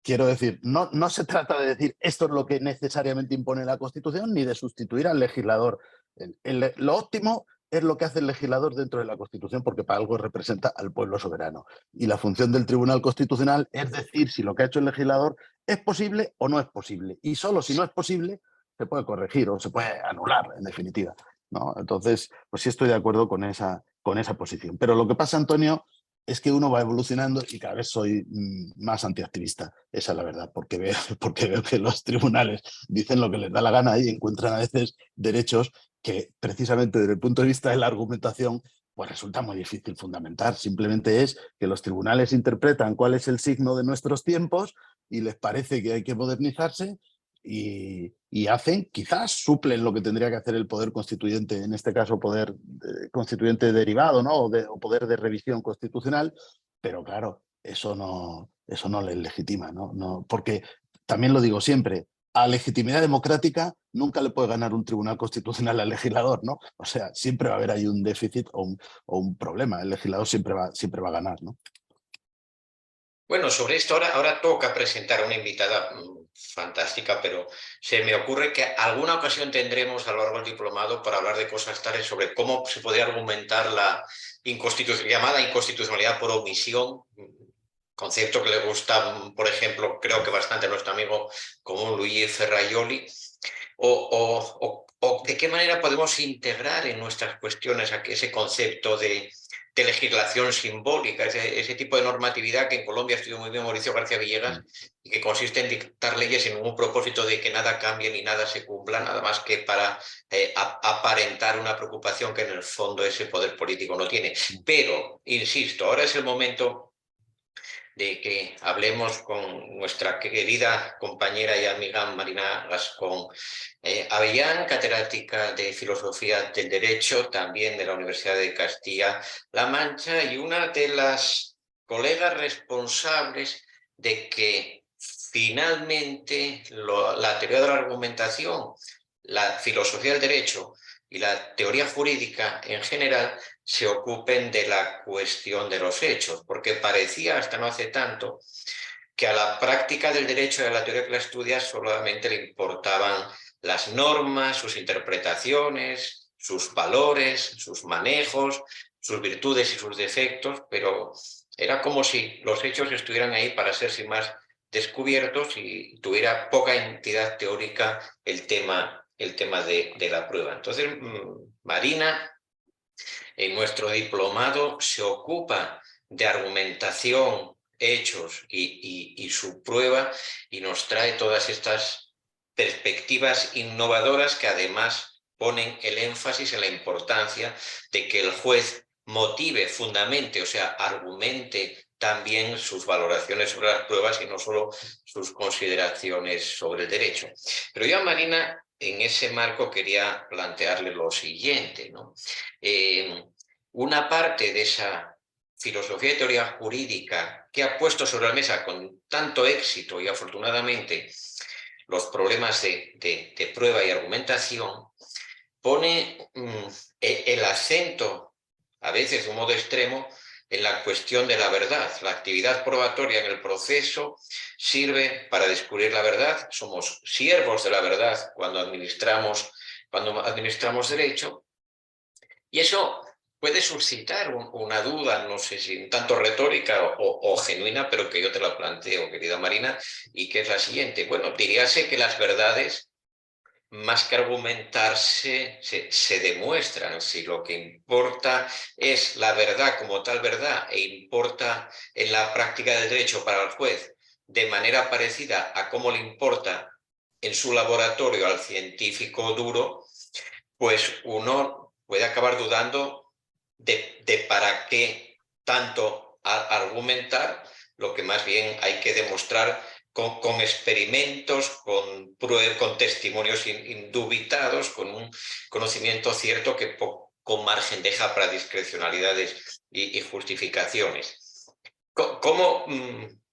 Quiero decir, no se trata de decir esto es lo que necesariamente impone la Constitución, ni de sustituir al legislador. Lo óptimo es lo que hace el legislador dentro de la Constitución, porque para algo representa al pueblo soberano. Y la función del Tribunal Constitucional es decir si lo que ha hecho el legislador es posible o no es posible. Y solo si no es posible se puede corregir o se puede anular, en definitiva, ¿no? Entonces, pues sí estoy de acuerdo con esa posición. Pero lo que pasa, Antonio, es que uno va evolucionando y cada vez soy más antiactivista. Esa es la verdad, porque veo que los tribunales dicen lo que les da la gana y encuentran a veces derechos que precisamente desde el punto de vista de la argumentación pues resulta muy difícil fundamentar. Simplemente es que los tribunales interpretan cuál es el signo de nuestros tiempos y les parece que hay que modernizarse, y hacen, quizás suplen lo que tendría que hacer el poder constituyente, en este caso poder constituyente derivado, ¿no? O poder de revisión constitucional, pero claro, eso no les legitima, ¿no? Porque también lo digo siempre, a legitimidad democrática nunca le puede ganar un tribunal constitucional al legislador, ¿no? O sea, siempre va a haber ahí un déficit o un problema. El legislador siempre va a ganar, ¿no? Bueno, sobre esto ahora toca presentar a una invitada fantástica, pero se me ocurre que alguna ocasión tendremos a lo largo del diplomado para hablar de cosas tales sobre cómo se podría argumentar la llamada inconstitucionalidad por omisión, concepto que le gusta, por ejemplo, creo que bastante a nuestro amigo común Luigi Ferraioli, o de qué manera podemos integrar en nuestras cuestiones ese concepto de legislación simbólica, ese tipo de normatividad que en Colombia estudió muy bien Mauricio García Villegas, y que consiste en dictar leyes sin ningún propósito de que nada cambie ni nada se cumpla, nada más que para aparentar una preocupación que en el fondo ese poder político no tiene. Pero, insisto, ahora es el momento de que hablemos con nuestra querida compañera y amiga Marina Gascón Avellán, catedrática de Filosofía del Derecho, también de la Universidad de Castilla-La Mancha, y una de las colegas responsables de que finalmente la teoría de la argumentación, la filosofía del derecho y la teoría jurídica en general se ocupen de la cuestión de los hechos, porque parecía hasta no hace tanto que a la práctica del derecho y a la teoría que la estudia solamente le importaban las normas, sus interpretaciones, sus valores, sus manejos, sus virtudes y sus defectos, pero era como si los hechos estuvieran ahí para ser sin más descubiertos y tuviera poca entidad teórica el tema de la prueba. Entonces, Marina, en nuestro diplomado, se ocupa de argumentación, hechos y su prueba, y nos trae todas estas perspectivas innovadoras que además ponen el énfasis en la importancia de que el juez motive, fundamente, o sea, argumente también sus valoraciones sobre las pruebas y no solo sus consideraciones sobre el derecho. Pero yo a Marina, en ese marco, quería plantearle lo siguiente, ¿no? Una parte de esa filosofía y teoría jurídica que ha puesto sobre la mesa con tanto éxito y afortunadamente los problemas de prueba y argumentación, pone el acento, a veces de un modo extremo, en la cuestión de la verdad. La actividad probatoria en el proceso sirve para descubrir la verdad. Somos siervos de la verdad cuando administramos derecho. Y eso puede suscitar una duda, no sé si un tanto retórica o genuina, pero que yo te la planteo, querida Marina, y que es la siguiente. Bueno, diríase que las verdades, más que argumentarse, se demuestran. Si lo que importa es la verdad como tal verdad e importa en la práctica del derecho para el juez de manera parecida a cómo le importa en su laboratorio al científico duro, pues uno puede acabar dudando de para qué tanto argumentar, lo que más bien hay que demostrar con experimentos, con testimonios indubitados, con un conocimiento cierto que poco margen deja para discrecionalidades y justificaciones. ¿Cómo,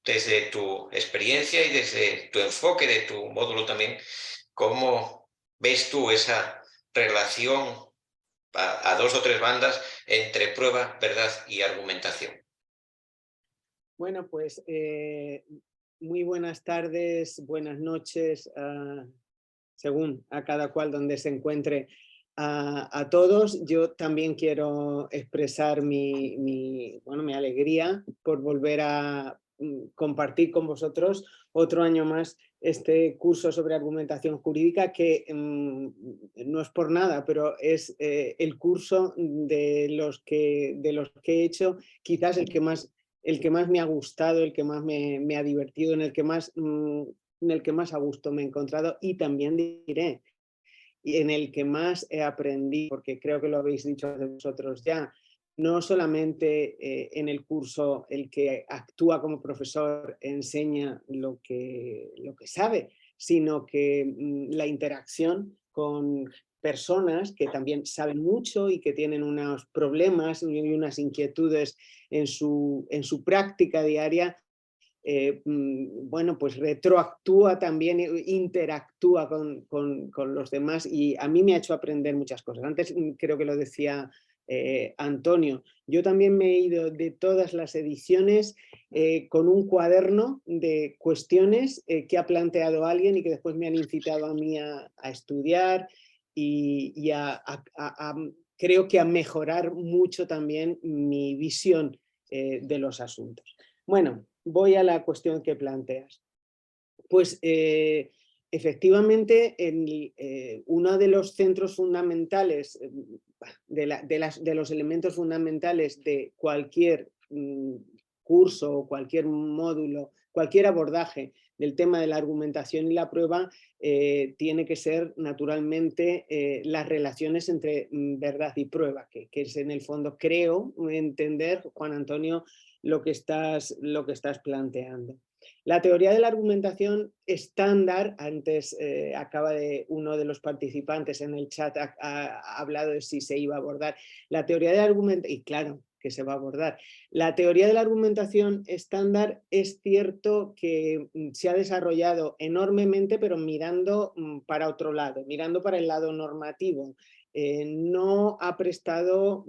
desde tu experiencia y desde tu enfoque de tu módulo también, cómo ves tú esa relación a dos o tres bandas entre prueba, verdad y argumentación? Bueno, pues muy buenas tardes, buenas noches, según a cada cual donde se encuentre, a todos. Yo también quiero expresar mi alegría por volver a compartir con vosotros otro año más este curso sobre argumentación jurídica, que no es por nada, pero es el curso de los que he hecho, quizás el que más me ha gustado, el que más me ha divertido, en el que más a gusto me he encontrado, y también diré, y en el que más he aprendido, porque creo que lo habéis dicho de vosotros ya, no solamente en el curso el que actúa como profesor enseña lo que sabe, sino que la interacción con personas que también saben mucho y que tienen unos problemas y unas inquietudes en su práctica diaria, bueno, pues retroactúa también, interactúa con los demás, y a mí me ha hecho aprender muchas cosas. Antes creo que lo decía Antonio, yo también me he ido de todas las ediciones con un cuaderno de cuestiones que ha planteado alguien y que después me han incitado a mí a estudiar y creo que a mejorar mucho también mi visión de los asuntos. Bueno, voy a la cuestión que planteas. Pues efectivamente, uno de los centros fundamentales, de los elementos fundamentales de cualquier curso o cualquier módulo, cualquier abordaje del tema de la argumentación y la prueba, tiene que ser naturalmente las relaciones entre verdad y prueba, que es en el fondo, creo entender, Juan Antonio, lo que estás planteando. La teoría de la argumentación estándar, antes acaba de uno de los participantes en el chat ha hablado de si se iba a abordar. La teoría de la argumentación, y claro que se va a abordar. La teoría de la argumentación estándar es cierto que se ha desarrollado enormemente, pero mirando para otro lado, mirando para el lado normativo. No ha prestado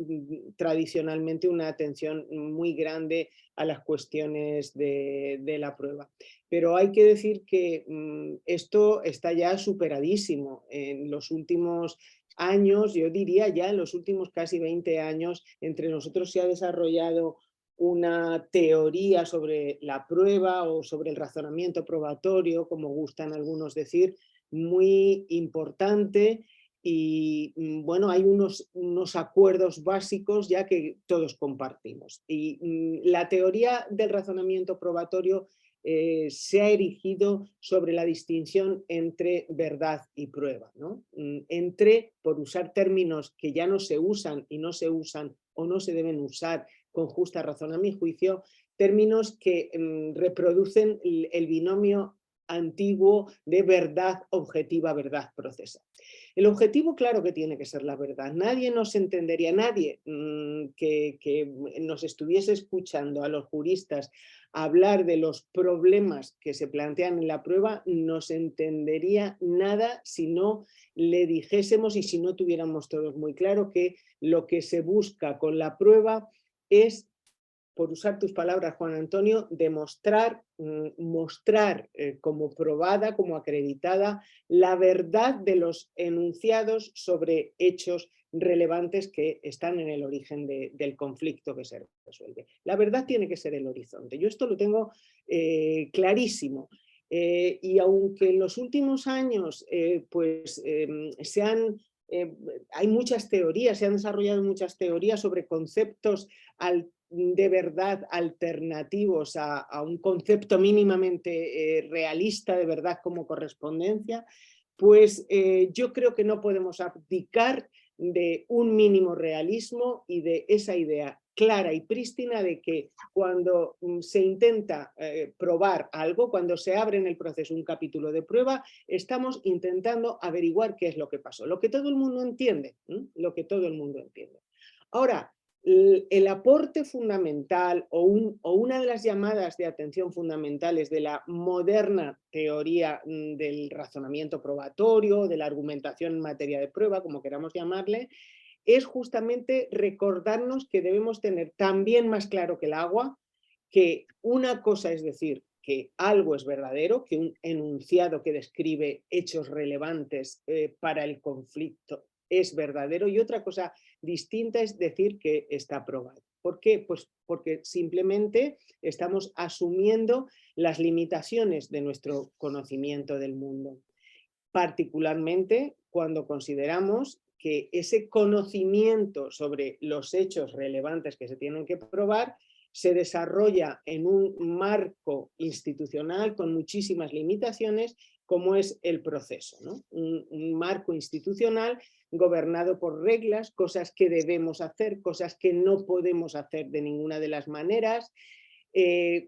tradicionalmente una atención muy grande a las cuestiones de la prueba. Pero hay que decir que esto está ya superadísimo. En los últimos años, yo diría ya en los últimos casi 20 años, entre nosotros se ha desarrollado una teoría sobre la prueba o sobre el razonamiento probatorio, como gustan algunos decir, muy importante. Y bueno, hay unos acuerdos básicos ya que todos compartimos. Y la teoría del razonamiento probatorio se ha erigido sobre la distinción entre verdad y prueba, ¿no? Entre, por usar términos que ya no se usan y no se usan o no se deben usar con justa razón a mi juicio, términos que reproducen el binomio antiguo de verdad objetiva, verdad procesal. El objetivo, claro que tiene que ser la verdad. Nadie nos entendería, nadie que nos estuviese escuchando a los juristas hablar de los problemas que se plantean en la prueba, nos entendería nada si no le dijésemos y si no tuviéramos todos muy claro que lo que se busca con la prueba es, por usar tus palabras, Juan Antonio, demostrar, mostrar como probada, como acreditada, la verdad de los enunciados sobre hechos relevantes que están en el origen del conflicto que se resuelve. La verdad tiene que ser el horizonte. Yo esto lo tengo clarísimo. Y aunque en los últimos años hay muchas teorías, se han desarrollado muchas teorías sobre conceptos de verdad alternativos a un concepto mínimamente realista de verdad como correspondencia, pues yo creo que no podemos abdicar de un mínimo realismo y de esa idea clara y prístina de que cuando se intenta probar algo, cuando se abre en el proceso un capítulo de prueba, estamos intentando averiguar qué es lo que pasó, lo que todo el mundo entiende, lo que todo el mundo entiende. Ahora, el aporte fundamental o una de las llamadas de atención fundamentales de la moderna teoría del razonamiento probatorio, de la argumentación en materia de prueba, como queramos llamarle, es justamente recordarnos que debemos tener también más claro que el agua que una cosa es decir que algo es verdadero, que un enunciado que describe hechos relevantes para el conflicto es verdadero, y otra cosa distinta es decir que está probado. ¿Por qué? Pues porque simplemente estamos asumiendo las limitaciones de nuestro conocimiento del mundo, particularmente cuando consideramos que ese conocimiento sobre los hechos relevantes que se tienen que probar se desarrolla en un marco institucional con muchísimas limitaciones, como es el proceso, ¿no? Un marco institucional gobernado por reglas, cosas que debemos hacer, cosas que no podemos hacer de ninguna de las maneras, hecho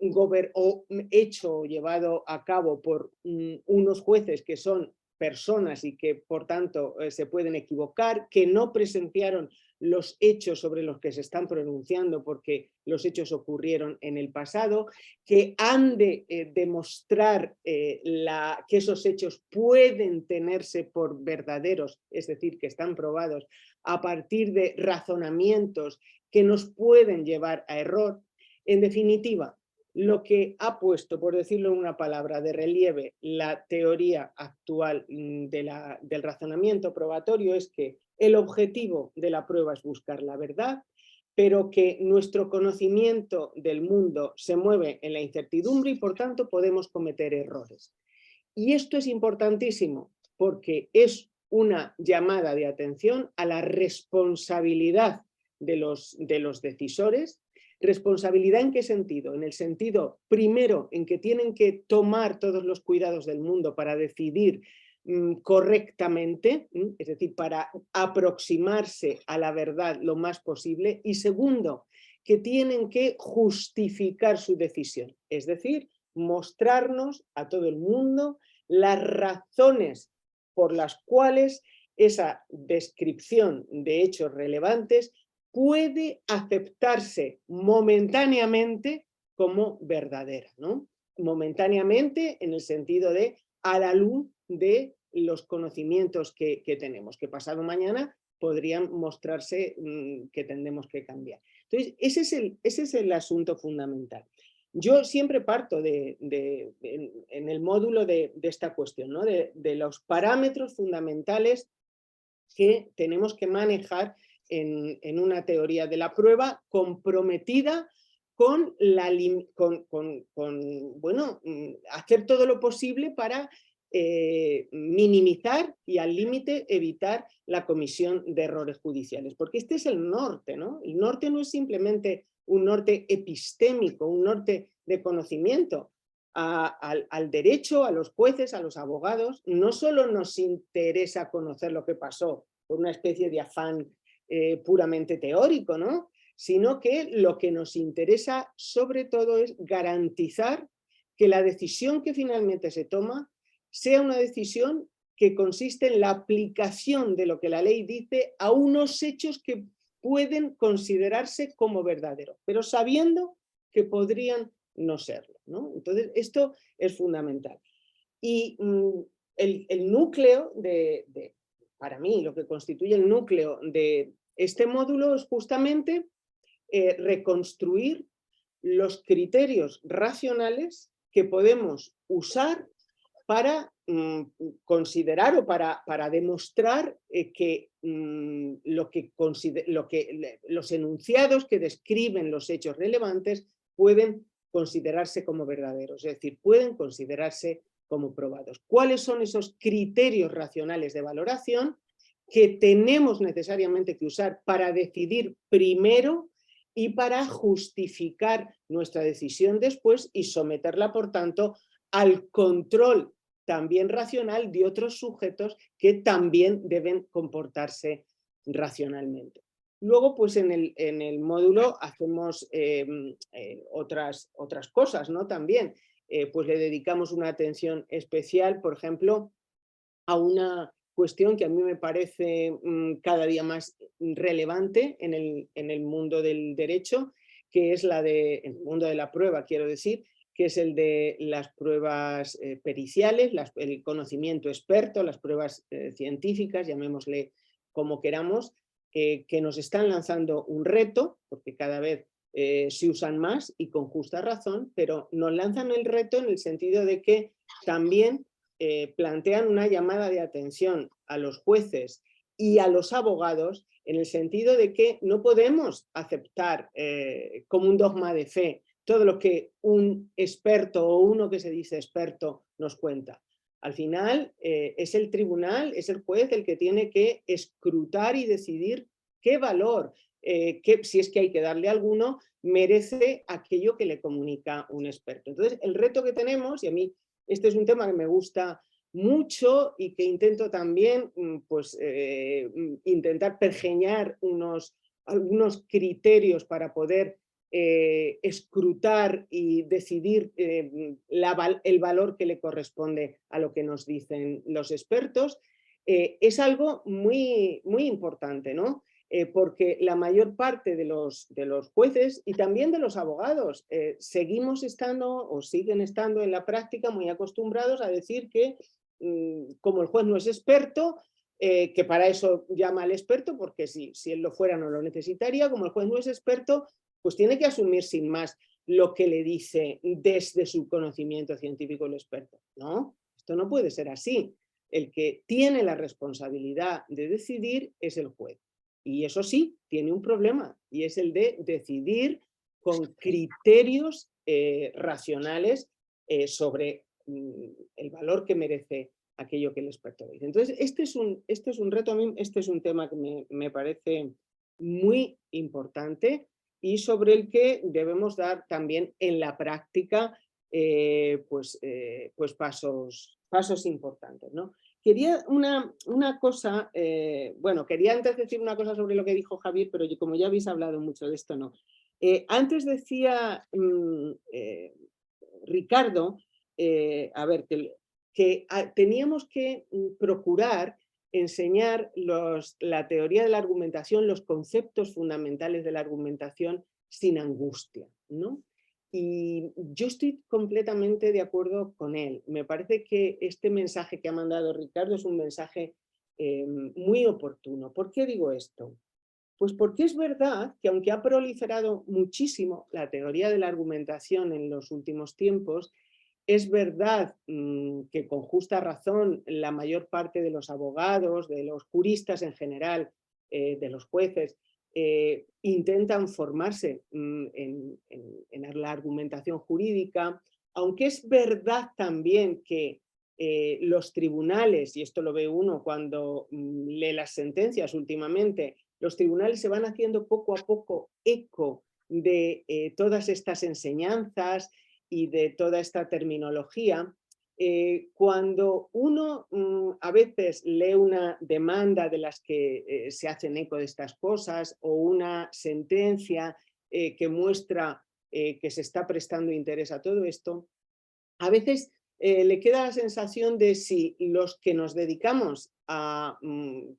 o llevado a cabo por unos jueces que son personas y que por tanto se pueden equivocar, que no presenciaron los hechos sobre los que se están pronunciando porque los hechos ocurrieron en el pasado, que han de demostrar que esos hechos pueden tenerse por verdaderos, es decir, que están probados a partir de razonamientos que nos pueden llevar a error. En definitiva, lo que ha puesto, por decirlo en una palabra, de relieve la teoría actual del razonamiento probatorio es que el objetivo de la prueba es buscar la verdad, pero que nuestro conocimiento del mundo se mueve en la incertidumbre y por tanto podemos cometer errores. Y esto es importantísimo porque es una llamada de atención a la responsabilidad de los decisores. ¿Responsabilidad en qué sentido? En el sentido, primero, en que tienen que tomar todos los cuidados del mundo para decidir correctamente, es decir, para aproximarse a la verdad lo más posible. Y segundo, que tienen que justificar su decisión, es decir, mostrarnos a todo el mundo las razones por las cuales esa descripción de hechos relevantes puede aceptarse momentáneamente como verdadera, ¿no? Momentáneamente en el sentido de a la luz de los conocimientos que tenemos, que pasado mañana podrían mostrarse que tendremos que cambiar. Entonces, ese es el asunto fundamental. Yo siempre parto en el módulo de esta cuestión, ¿no? de los parámetros fundamentales que tenemos que manejar en una teoría de la prueba comprometida con hacer todo lo posible para minimizar y al límite evitar la comisión de errores judiciales. Porque este es el norte, ¿no? El norte no es simplemente un norte epistémico, un norte de conocimiento. Al derecho, a los jueces, a los abogados, no solo nos interesa conocer lo que pasó por una especie de afán puramente teórico, ¿no? Sino que lo que nos interesa sobre todo es garantizar que la decisión que finalmente se toma sea una decisión que consiste en la aplicación de lo que la ley dice a unos hechos que pueden considerarse como verdaderos, pero sabiendo que podrían no serlo, ¿no? Entonces, esto es fundamental. Y el núcleo para mí, lo que constituye el núcleo de este módulo es justamente reconstruir los criterios racionales que podemos usar para considerar o para demostrar que, los enunciados que describen los hechos relevantes pueden considerarse como verdaderos, es decir, pueden considerarse como probados. ¿Cuáles son esos criterios racionales de valoración que tenemos necesariamente que usar para decidir primero y para justificar nuestra decisión después y someterla, por tanto, al control también racional de otros sujetos que también deben comportarse racionalmente? Luego, pues en el módulo hacemos otras cosas, ¿no? También, pues le dedicamos una atención especial, por ejemplo, a una cuestión que a mí me parece cada día más relevante en el mundo del derecho, que es en el mundo de la prueba, quiero decir, que es el de las pruebas periciales, el conocimiento experto, las pruebas científicas, llamémosle como queramos, que nos están lanzando un reto, porque cada vez se usan más y con justa razón, pero nos lanzan el reto en el sentido de que también plantean una llamada de atención a los jueces y a los abogados en el sentido de que no podemos aceptar como un dogma de fe todo lo que un experto o uno que se dice experto nos cuenta. Al final es el tribunal, es el juez el que tiene que escrutar y decidir qué valor, si es que hay que darle alguno, merece aquello que le comunica un experto. Entonces, el reto que tenemos, y a mí este es un tema que me gusta mucho y que intento también pues, intentar pergeñar algunos criterios para poder escrutar y decidir el valor que le corresponde a lo que nos dicen los expertos, es algo muy, muy importante, ¿no? Porque la mayor parte de los jueces y también de los abogados seguimos estando o siguen estando en la práctica muy acostumbrados a decir que como el juez no es experto, que para eso llama al experto, porque si él lo fuera no lo necesitaría, como el juez no es experto, pues tiene que asumir sin más lo que le dice desde su conocimiento científico el experto. No, esto no puede ser así. El que tiene la responsabilidad de decidir es el juez. Y eso sí, tiene un problema, y es el de decidir con criterios racionales sobre el valor que merece aquello que el experto dice. Entonces, este es un reto, a mí este es un tema que me parece muy importante y sobre el que debemos dar también en la práctica pues pasos importantes, ¿no? Quería una cosa, bueno, quería antes decir una cosa sobre lo que dijo Javier, pero como ya habéis hablado mucho de esto, no. Antes decía Ricardo, a ver, que teníamos que procurar enseñar la teoría de la argumentación, los conceptos fundamentales de la argumentación sin angustia, ¿no? Y yo estoy completamente de acuerdo con él. Me parece que este mensaje que ha mandado Ricardo es un mensaje muy oportuno. ¿Por qué digo esto? Pues porque es verdad que aunque ha proliferado muchísimo la teoría de la argumentación en los últimos tiempos, es verdad que con justa razón la mayor parte de los abogados, de los juristas en general, de los jueces, intentan formarse en la argumentación jurídica, aunque es verdad también que los tribunales, y esto lo ve uno cuando lee las sentencias últimamente, los tribunales se van haciendo poco a poco eco de todas estas enseñanzas y de toda esta terminología. Cuando uno a veces lee una demanda de las que se hacen eco de estas cosas o una sentencia que muestra que se está prestando interés a todo esto, a veces le queda la sensación de si los que nos dedicamos a,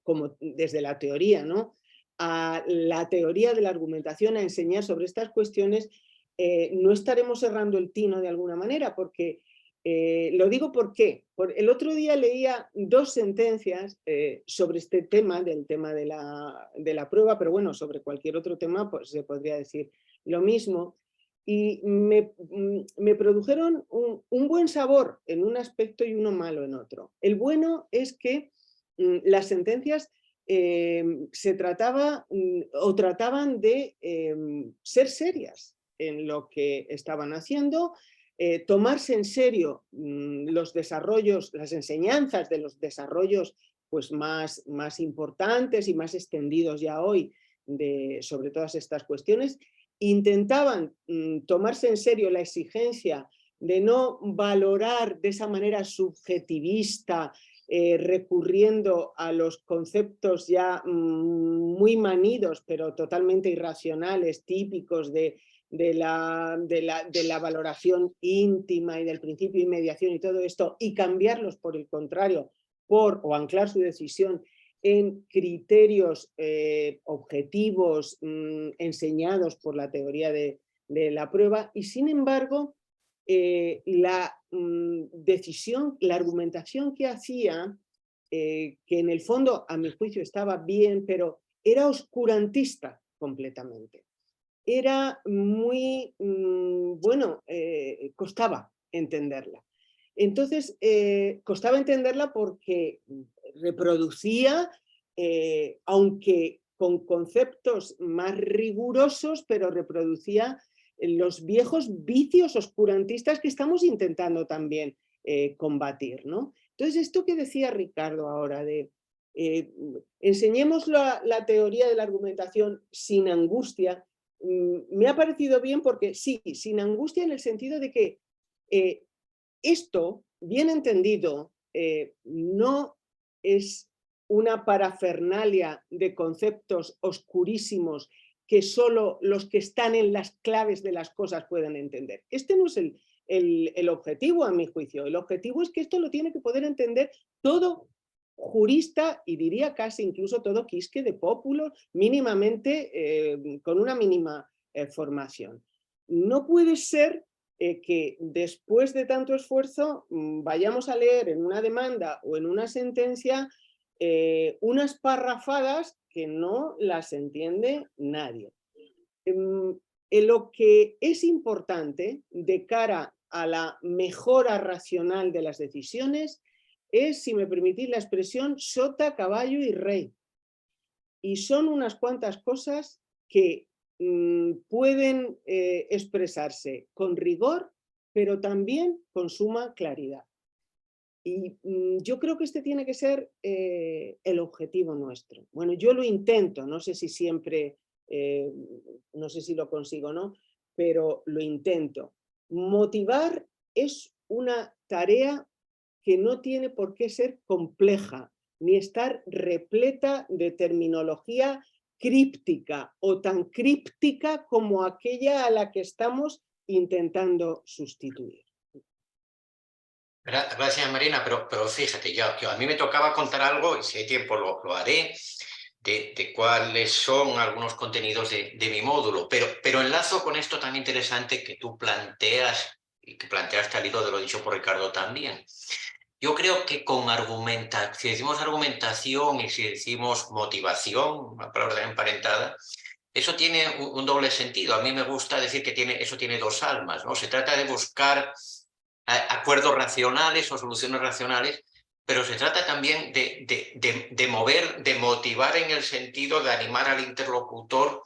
como desde la teoría, ¿no?, a la teoría de la argumentación, a enseñar sobre estas cuestiones, no estaremos errando el tino de alguna manera, porque lo digo porque el otro día leía 2 sentencias sobre este tema, del tema de la prueba, pero bueno, sobre cualquier otro tema pues se podría decir lo mismo. y me produjeron un buen sabor en un aspecto y uno malo en otro. El bueno es que las sentencias se trataban de ser serias en lo que estaban haciendo, tomarse en serio los desarrollos, las enseñanzas de los desarrollos pues más importantes y más extendidos ya hoy sobre todas estas cuestiones. Intentaban tomarse en serio la exigencia de no valorar de esa manera subjetivista, recurriendo a los conceptos ya muy manidos, pero totalmente irracionales, típicos de la valoración íntima y del principio de inmediación y todo esto, y cambiarlos por el contrario, o anclar su decisión en criterios objetivos enseñados por la teoría de la prueba. Y sin embargo, la decisión, la argumentación que hacía, que en el fondo a mi juicio estaba bien, pero era oscurantista completamente. Era muy, bueno, costaba entenderla. Entonces, costaba entenderla porque reproducía, aunque con conceptos más rigurosos, pero reproducía los viejos vicios oscurantistas que estamos intentando también combatir, ¿no? Entonces, esto que decía Ricardo ahora de enseñemos la teoría de la argumentación sin angustia, me ha parecido bien porque sí, sin angustia en el sentido de que esto, bien entendido, no es una parafernalia de conceptos oscurísimos que solo los que están en las claves de las cosas pueden entender. Este no es el objetivo, a mi juicio. El objetivo es que esto lo tiene que poder entender todo jurista, y diría casi incluso todo quisque de populo, mínimamente, con una mínima formación. No puede ser que después de tanto esfuerzo vayamos a leer en una demanda o en una sentencia unas parrafadas que no las entiende nadie. Lo que es importante de cara a la mejora racional de las decisiones es, si me permitís la expresión, sota, caballo y rey. Y son unas cuantas cosas que pueden expresarse con rigor, pero también con suma claridad. Y yo creo que este tiene que ser el objetivo nuestro. Bueno, yo lo intento, no sé si siempre, no sé si lo consigo o no, pero lo intento. Motivar es una tarea que no tiene por qué ser compleja, ni estar repleta de terminología críptica o tan críptica como aquella a la que estamos intentando sustituir. Gracias, Marina, pero fíjate, yo a mí me tocaba contar algo, y si hay tiempo lo haré, de cuáles son algunos contenidos de mi módulo, pero enlazo con esto tan interesante que tú planteas, y que planteaste al hilo de lo dicho por Ricardo también. Yo creo que si decimos argumentación y si decimos motivación, una palabra emparentada, eso tiene un doble sentido. A mí me gusta decir que eso tiene dos almas, ¿no? Se trata de buscar acuerdos racionales o soluciones racionales, pero se trata también de motivar en el sentido de animar al interlocutor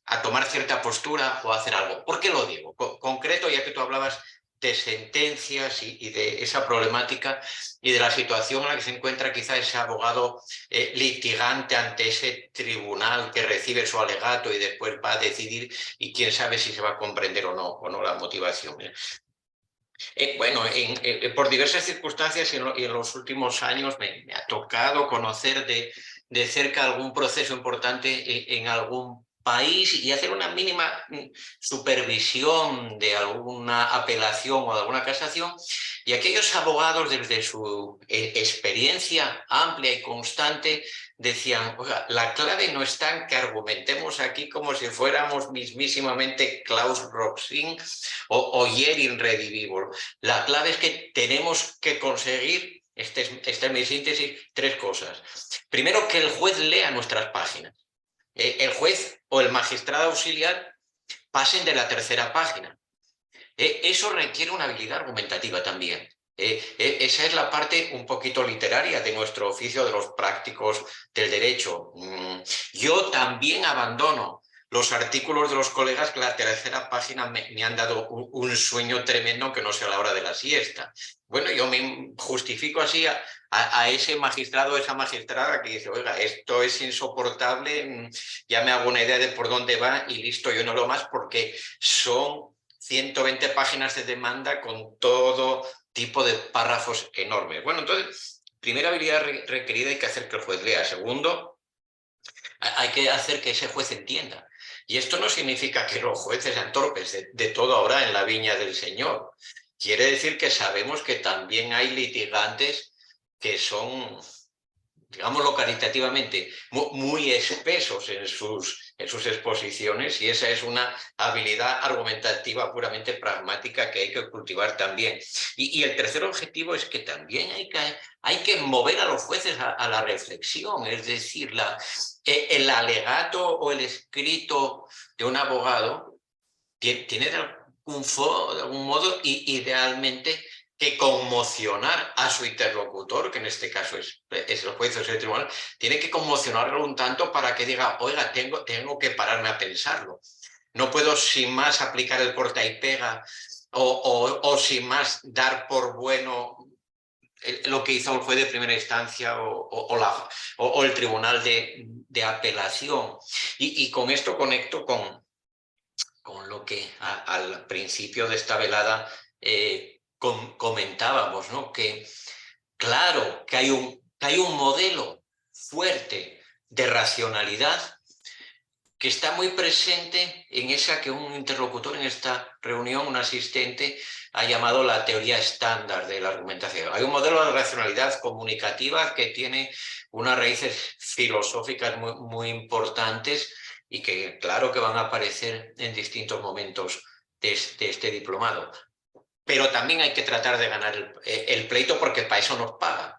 a tomar cierta postura o a hacer algo. ¿Por qué lo digo? Concreto, ya que tú hablabas de sentencias y de esa problemática y de la situación en la que se encuentra quizá ese abogado litigante ante ese tribunal que recibe su alegato y después va a decidir, y quién sabe si se va a comprender o no la motivación. Bueno, por diversas circunstancias y en los últimos años me ha tocado conocer de cerca algún proceso importante en algún país y hacer una mínima supervisión de alguna apelación o de alguna casación, y aquellos abogados, desde su experiencia amplia y constante, decían: oiga, la clave no está en que argumentemos aquí como si fuéramos mismísimamente Klaus Roxin o Yerin Redivivor. La clave es que tenemos que conseguir, esta es mi síntesis, tres cosas. Primero, que el juez lea nuestras páginas. El juez o el magistrado auxiliar pasen de la tercera página. Eso requiere una habilidad argumentativa también. Esa es la parte un poquito literaria de nuestro oficio de los prácticos del derecho. Yo también abandono los artículos de los colegas que la tercera página me han dado un sueño tremendo que no sea la hora de la siesta. Bueno, yo me justifico así a ese magistrado o esa magistrada que dice, oiga, esto es insoportable, ya me hago una idea de por dónde va y listo, yo no lo más porque son 120 páginas de demanda con todo tipo de párrafos enormes. Bueno, entonces, primera habilidad requerida, hay que hacer que el juez lea. Segundo, hay que hacer que ese juez entienda. Y esto no significa que los jueces sean torpes, de todo habrá en la viña del Señor. Quiere decir que sabemos que también hay litigantes que son, digámoslo caritativamente, muy espesos en sus exposiciones, y esa es una habilidad argumentativa puramente pragmática que hay que cultivar también. Y el tercer objetivo es que también hay que mover a los jueces a la reflexión, es decir, el alegato o el escrito de un abogado tiene de algún modo idealmente que conmocionar a su interlocutor, que en este caso es el juez o es el tribunal, tiene que conmocionarlo un tanto para que diga, oiga, tengo que pararme a pensarlo. No puedo sin más aplicar el corta y pega o sin más dar por bueno lo que hizo el juez de primera instancia o el tribunal de apelación. Y con esto conecto con lo que al principio de esta velada comentábamos, ¿no? Que claro que hay un modelo fuerte de racionalidad que está muy presente en esa que un interlocutor en esta reunión, un asistente, ha llamado la teoría estándar de la argumentación. Hay un modelo de racionalidad comunicativa que tiene unas raíces filosóficas muy importantes y que claro que van a aparecer en distintos momentos de este diplomado. Pero también hay que tratar de ganar el pleito porque para eso nos pagan.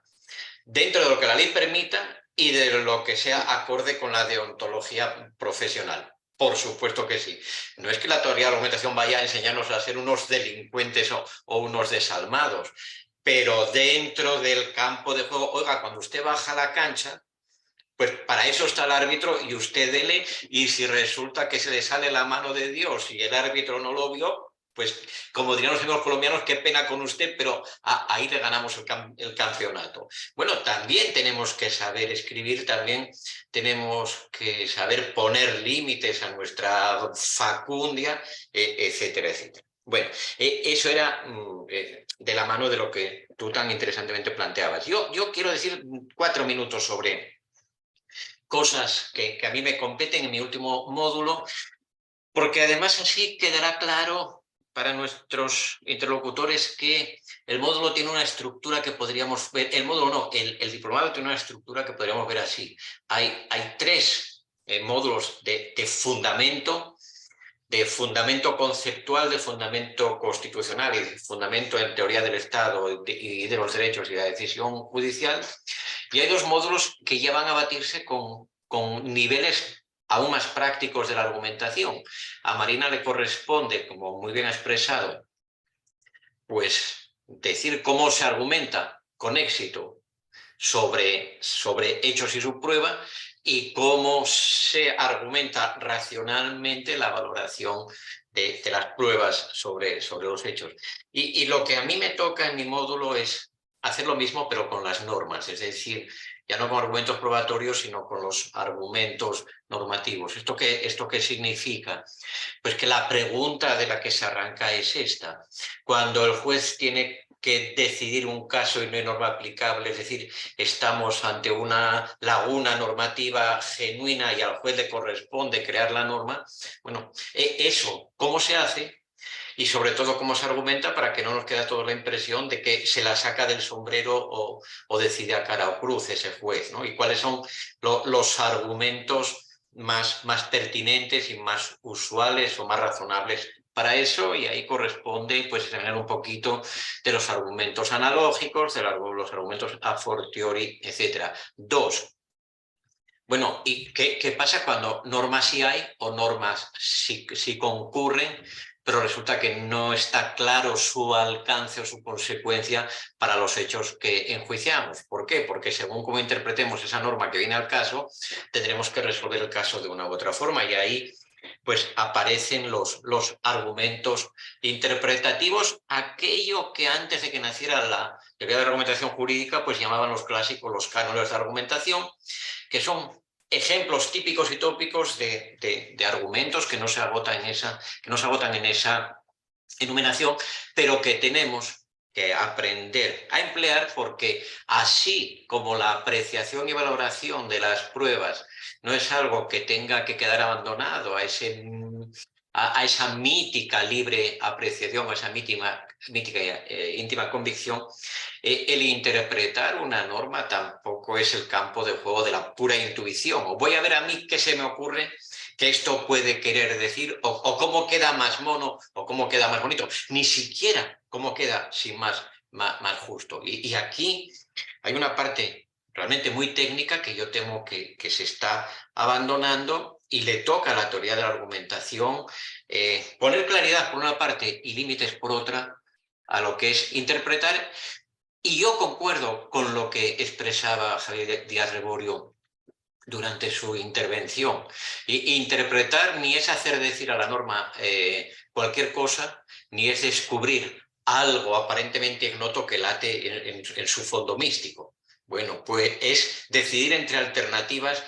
Dentro de lo que la ley permita y de lo que sea acorde con la deontología profesional. Por supuesto que sí. No es que la teoría de la argumentación vaya a enseñarnos a ser unos delincuentes o unos desalmados, pero dentro del campo de juego, oiga, cuando usted baja a la cancha, pues para eso está el árbitro y usted dele, y si resulta que se le sale la mano de Dios y el árbitro no lo vio, pues como dirían los amigos colombianos, qué pena con usted, pero ahí le ganamos el campeonato. Bueno, también tenemos que saber escribir, también tenemos que saber poner límites a nuestra facundia, etcétera, etcétera. Bueno, eso era de la mano de lo que tú tan interesantemente planteabas. Yo quiero decir 4 minutos sobre cosas que a mí me competen en mi último módulo, porque además así quedará claro para nuestros interlocutores que el módulo tiene una estructura que podríamos ver, el módulo no, el diplomado tiene una estructura que podríamos ver así. Hay 3 módulos de fundamento conceptual, de fundamento constitucional y de fundamento en teoría del Estado y de los derechos y la decisión judicial. Y hay 2 módulos que ya van a batirse con niveles aún más prácticos de la argumentación. A Marina le corresponde, como muy bien ha expresado, pues decir cómo se argumenta con éxito sobre hechos y su prueba, y cómo se argumenta racionalmente la valoración de las pruebas sobre los hechos. Y lo que a mí me toca en mi módulo es hacer lo mismo, pero con las normas, es decir, ya no con argumentos probatorios, sino con los argumentos normativos. ¿Esto qué significa? Pues que la pregunta de la que se arranca es esta. Cuando el juez tiene que decidir un caso y no hay norma aplicable, es decir, estamos ante una laguna normativa genuina y al juez le corresponde crear la norma, bueno, eso, ¿cómo se hace? Y sobre todo cómo se argumenta para que no nos quede toda la impresión de que se la saca del sombrero o decide a cara o cruz ese juez, ¿no? Y cuáles son los argumentos más pertinentes y más usuales o más razonables para eso, y ahí corresponde pues examinar un poquito de los argumentos analógicos, de los argumentos a fortiori, etc. 2. Bueno, ¿y qué pasa cuando normas sí hay o normas sí concurren, pero resulta que no está claro su alcance o su consecuencia para los hechos que enjuiciamos? ¿Por qué? Porque según cómo interpretemos esa norma que viene al caso, tendremos que resolver el caso de una u otra forma, y ahí pues aparecen los argumentos interpretativos, aquello que antes de que naciera la teoría de la argumentación jurídica pues llamaban los clásicos los cánones de argumentación, que son ejemplos típicos y tópicos de argumentos que no se agotan en esa enumeración, pero que tenemos que aprender a emplear, porque así como la apreciación y valoración de las pruebas no es algo que tenga que quedar abandonado a esa mítica libre apreciación, a esa mítica íntima convicción, el interpretar una norma tampoco es el campo de juego de la pura intuición. O voy a ver a mí qué se me ocurre que esto puede querer decir, o cómo queda más mono, o cómo queda más bonito. Ni siquiera cómo queda sin más justo. Y aquí hay una parte realmente muy técnica que yo temo que se está abandonando, y le toca a la teoría de la argumentación poner claridad por una parte y límites por otra a lo que es interpretar. Y yo concuerdo con lo que expresaba Javier Díaz Reborio durante su intervención. Interpretar ni es hacer decir a la norma cualquier cosa, ni es descubrir algo aparentemente ignoto que late en su fondo místico. Bueno, pues es decidir entre alternativas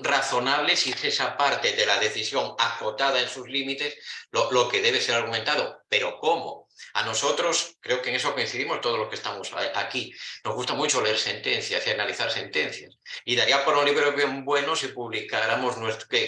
razonables, y es esa parte de la decisión acotada en sus límites lo que debe ser argumentado. ¿Pero cómo? A nosotros, creo que en eso coincidimos todos los que estamos aquí, nos gusta mucho leer sentencias y analizar sentencias. Y daría por un libro bien bueno si publicáramos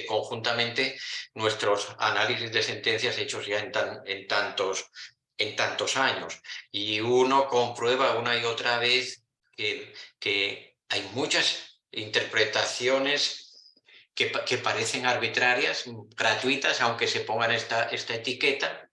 conjuntamente nuestros análisis de sentencias hechos ya en tantos años. Y uno comprueba una y otra vez que hay muchas interpretaciones que parecen arbitrarias, gratuitas, aunque se pongan esta etiqueta,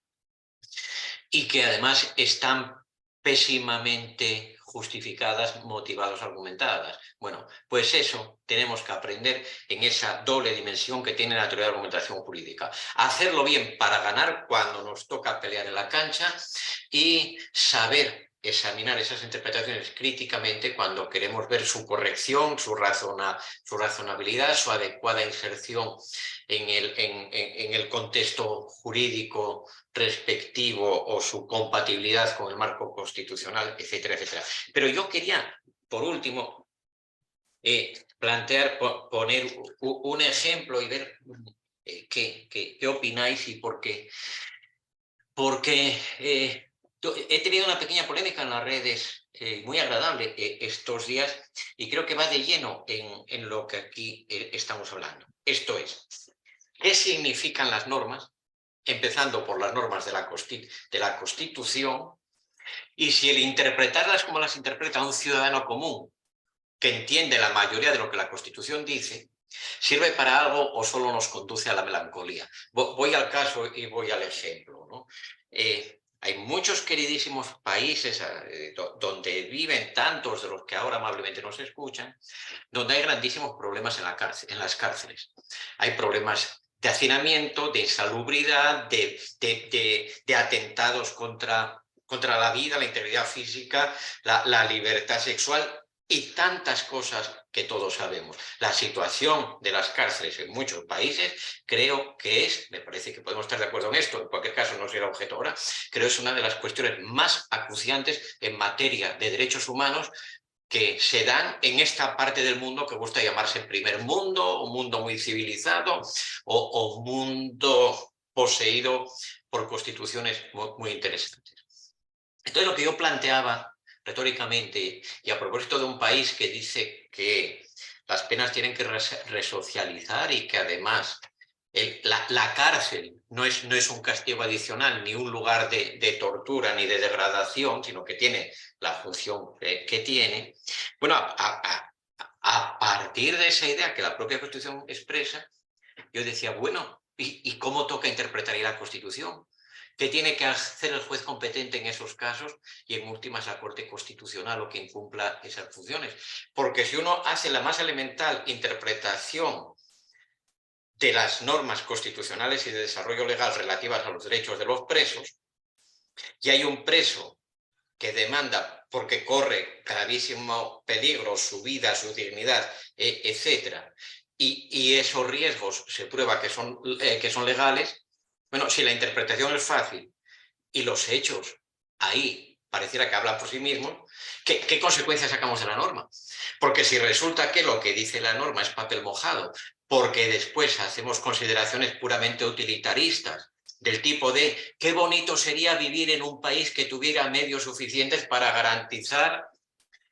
y que además están pésimamente justificadas, motivadas, argumentadas. Bueno, pues eso tenemos que aprender en esa doble dimensión que tiene la teoría de la argumentación jurídica. Hacerlo bien para ganar cuando nos toca pelear en la cancha, y saber examinar esas interpretaciones críticamente cuando queremos ver su corrección, su razonabilidad, su adecuada inserción en el contexto jurídico respectivo, o su compatibilidad con el marco constitucional, etcétera, etcétera. Pero yo quería, por último, poner un ejemplo y ver qué opináis y por qué. Porque he tenido una pequeña polémica en las redes muy agradable estos días, y creo que va de lleno en lo que aquí estamos hablando. Esto es, ¿qué significan las normas? Empezando por las normas de la Constitución, y si el interpretarlas como las interpreta un ciudadano común que entiende la mayoría de lo que la Constitución dice, ¿sirve para algo o solo nos conduce a la melancolía? Voy al caso y voy al ejemplo, ¿no? Hay muchos queridísimos países donde viven tantos de los que ahora amablemente nos escuchan, donde hay grandísimos problemas en las cárceles. Hay problemas de hacinamiento, de insalubridad, de atentados contra la vida, la integridad física, la libertad sexual y tantas cosas que todos sabemos. La situación de las cárceles en muchos países creo que me parece que podemos estar de acuerdo en esto, en cualquier caso no será objeto ahora, creo que es una de las cuestiones más acuciantes en materia de derechos humanos que se dan en esta parte del mundo que gusta llamarse primer mundo, o mundo muy civilizado, o mundo poseído por constituciones muy interesantes. Entonces, lo que yo planteaba retóricamente, y a propósito de un país que dice que las penas tienen que resocializar, y que además la cárcel no es un castigo adicional, ni un lugar de tortura ni de degradación, sino que tiene la función que tiene. Bueno, a partir de esa idea que la propia Constitución expresa, yo decía, bueno, ¿y cómo toca interpretar ahí la Constitución? ¿Qué tiene que hacer el juez competente en esos casos? Y en últimas la Corte Constitucional o quien cumpla esas funciones. Porque si uno hace la más elemental interpretación de las normas constitucionales y de desarrollo legal relativas a los derechos de los presos, y hay un preso que demanda porque corre gravísimo peligro su vida, su dignidad, etc., y esos riesgos se prueba que son legales, bueno, si la interpretación es fácil y los hechos ahí pareciera que hablan por sí mismos, ¿qué consecuencias sacamos de la norma? Porque si resulta que lo que dice la norma es papel mojado, porque después hacemos consideraciones puramente utilitaristas, del tipo de qué bonito sería vivir en un país que tuviera medios suficientes para garantizar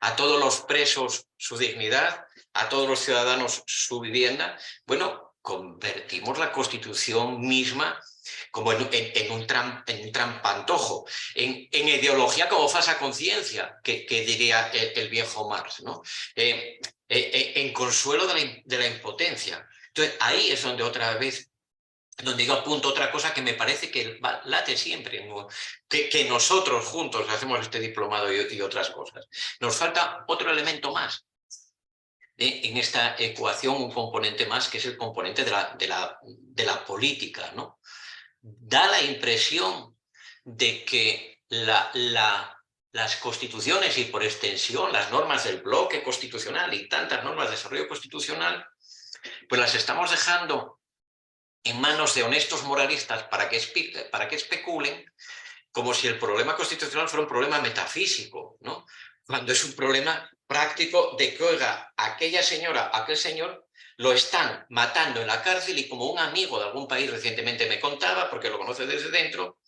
a todos los presos su dignidad, a todos los ciudadanos su vivienda, bueno, convertimos la Constitución misma como en un trampantojo, en ideología como falsa conciencia, que diría el viejo Marx, ¿no? En consuelo de la impotencia. Entonces, ahí es donde otra vez, donde yo apunto otra cosa que me parece que late siempre, ¿no? que nosotros juntos hacemos este diplomado y otras cosas. Nos falta otro elemento más en esta ecuación, un componente más, que es el componente de la política, ¿no? Da la impresión de que las constituciones y por extensión las normas del bloque constitucional y tantas normas de desarrollo constitucional, pues las estamos dejando en manos de honestos moralistas para que especulen, como si el problema constitucional fuera un problema metafísico, ¿no? Cuando es un problema práctico de que, oiga, aquella señora, aquel señor, lo están matando en la cárcel y como un amigo de algún país recientemente me contaba, porque lo conoce desde dentro,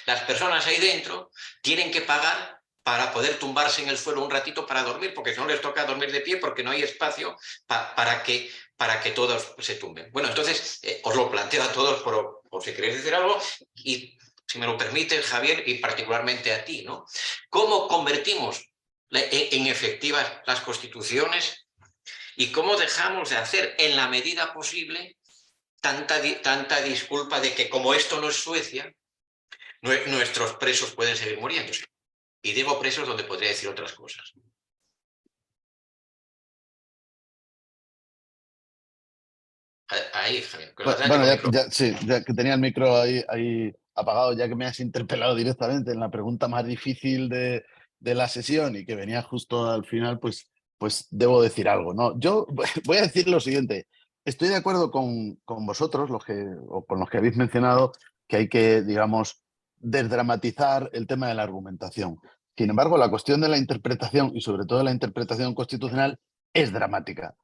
las personas ahí dentro tienen que pagar para poder tumbarse en el suelo un ratito para dormir, porque si no les toca dormir de pie porque no hay espacio para que todos se tumben. Bueno, entonces os lo planteo a todos por si queréis decir algo y si me lo permite, Javier, y particularmente a ti, ¿no? ¿Cómo convertimos en efectivas las constituciones y cómo dejamos de hacer, en la medida posible, tanta disculpa de que como esto no es Suecia, nuestros presos pueden seguir muriéndose? Y digo presos donde podría decir otras cosas. Ahí, Javier. Bueno, sí, ya que tenía el micro ahí apagado, ya que me has interpelado directamente en la pregunta más difícil de la sesión y que venía justo al final, pues debo decir algo, ¿no? Yo voy a decir lo siguiente. Estoy de acuerdo con vosotros, o con los que habéis mencionado, que hay que, digamos, desdramatizar el tema de la argumentación. Sin embargo, la cuestión de la interpretación y sobre todo la interpretación constitucional es dramática.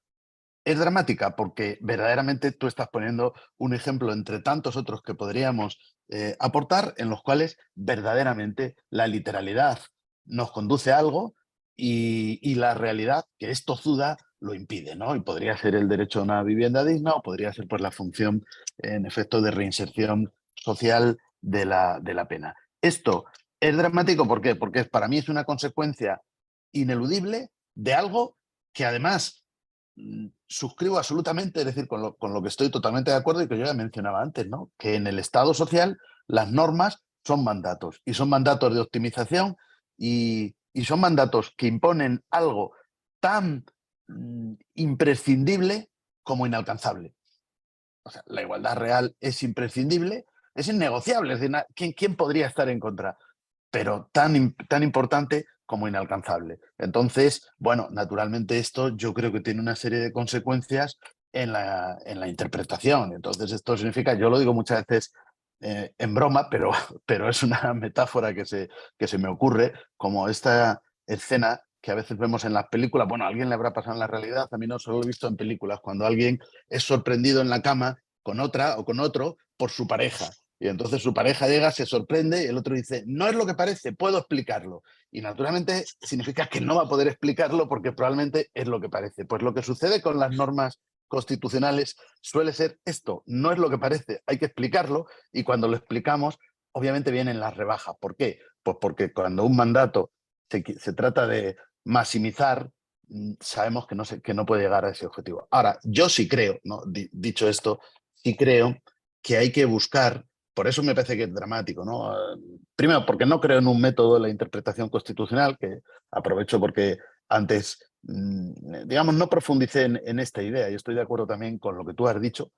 Es dramática porque verdaderamente tú estás poniendo un ejemplo entre tantos otros que podríamos aportar, en los cuales verdaderamente la literalidad nos conduce a algo y la realidad, que es tozuda, lo impide, ¿no? Y podría ser el derecho a una vivienda digna o podría ser pues, la función, en efecto, de reinserción social de la pena. Esto es dramático, ¿por qué? Porque para mí es una consecuencia ineludible de algo que además suscribo absolutamente, es decir, con lo que estoy totalmente de acuerdo y que yo ya mencionaba antes, ¿no? Que en el Estado social las normas son mandatos y son mandatos de optimización y son mandatos que imponen algo tan imprescindible como inalcanzable. O sea, la igualdad real es imprescindible, es innegociable, es decir, ¿quién podría estar en contra? Pero tan importante como inalcanzable. Entonces, bueno, naturalmente esto yo creo que tiene una serie de consecuencias en la interpretación. Entonces, esto significa, yo lo digo muchas veces en broma, pero es una metáfora que se me ocurre, como esta escena que a veces vemos en las películas. Bueno, a alguien le habrá pasado en la realidad, a mí no, solo lo he visto en películas, cuando alguien es sorprendido en la cama con otra o con otro por su pareja. Y entonces su pareja llega, se sorprende y el otro dice, no es lo que parece, puedo explicarlo. Y naturalmente significa que no va a poder explicarlo porque probablemente es lo que parece. Pues lo que sucede con las normas constitucionales suele ser esto, no es lo que parece, hay que explicarlo y cuando lo explicamos, obviamente vienen las rebajas. ¿Por qué? Pues porque cuando un mandato se trata de maximizar, sabemos que no puede llegar a ese objetivo. Ahora, yo sí creo, ¿no? Dicho esto, sí creo que hay que buscar por eso me parece que es dramático, ¿no? Primero, porque no creo en un método de la interpretación constitucional, que aprovecho porque antes, digamos, no profundicé en esta idea y estoy de acuerdo también con lo que tú has dicho.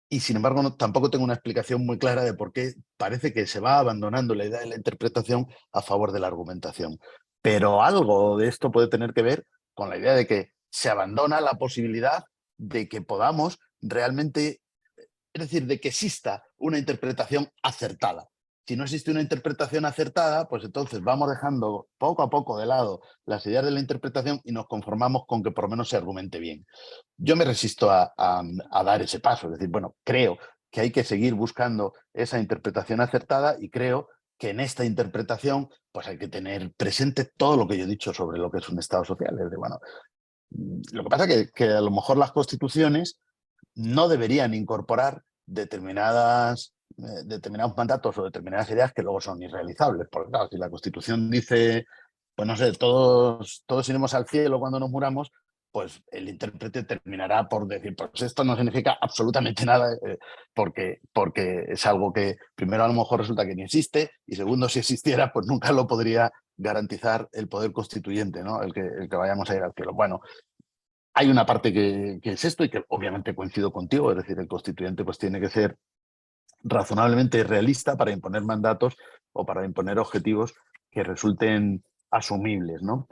Y sin embargo, tampoco tengo una explicación muy clara de por qué parece que se va abandonando la idea de la interpretación a favor de la argumentación. Pero algo de esto puede tener que ver con la idea de que se abandona la posibilidad de que podamos realmente, es decir, de que exista una interpretación acertada. Si no existe una interpretación acertada, pues entonces vamos dejando poco a poco de lado las ideas de la interpretación y nos conformamos con que por lo menos se argumente bien. Yo me resisto a dar ese paso, es decir, bueno, creo que hay que seguir buscando esa interpretación acertada y creo que en esta interpretación pues hay que tener presente todo lo que yo he dicho sobre lo que es un Estado social. Es de, bueno, lo que pasa es que a lo mejor las constituciones no deberían incorporar determinados mandatos o determinadas ideas que luego son irrealizables. Porque claro, si la Constitución dice, pues no sé, todos iremos al cielo cuando nos muramos, pues el intérprete terminará por decir, pues esto no significa absolutamente nada, porque es algo que primero a lo mejor resulta que ni existe y segundo, si existiera, pues nunca lo podría garantizar el poder constituyente, ¿no? El que vayamos a ir al cielo. Bueno, hay una parte que es esto y que obviamente coincido contigo, es decir, el constituyente pues tiene que ser razonablemente realista para imponer mandatos o para imponer objetivos que resulten asumibles, ¿no?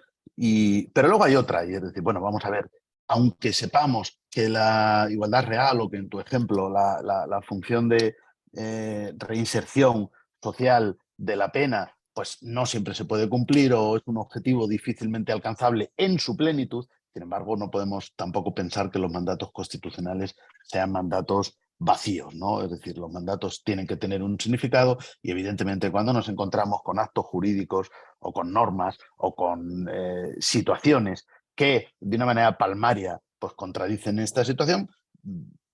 Pero luego hay otra, y es decir, bueno, vamos a ver, aunque sepamos que la igualdad real o que en tu ejemplo la función de reinserción social de la pena pues no siempre se puede cumplir o es un objetivo difícilmente alcanzable en su plenitud, sin embargo, no podemos tampoco pensar que los mandatos constitucionales sean mandatos vacíos, ¿no? Es decir, los mandatos tienen que tener un significado y evidentemente cuando nos encontramos con actos jurídicos o con normas o con situaciones que de una manera palmaria pues contradicen esta situación,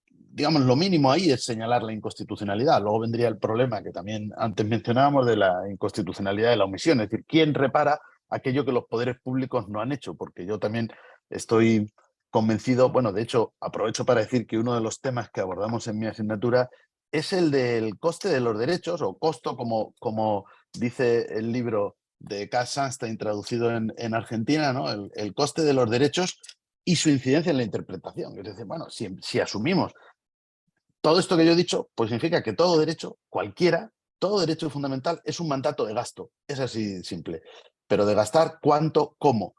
digamos, lo mínimo ahí es señalar la inconstitucionalidad. Luego vendría el problema que también antes mencionábamos de la inconstitucionalidad de la omisión, es decir, ¿quién repara aquello que los poderes públicos no han hecho? Porque yo también estoy convencido, bueno, de hecho, aprovecho para decir que uno de los temas que abordamos en mi asignatura es el del coste de los derechos, o costo, como dice el libro de Cass Sunstein traducido en Argentina, ¿no? El coste de los derechos y su incidencia en la interpretación. Es decir, bueno, si asumimos todo esto que yo he dicho, pues significa que todo derecho, cualquiera, todo derecho fundamental es un mandato de gasto. Es así simple. Pero de gastar, ¿cuánto? ¿Cómo?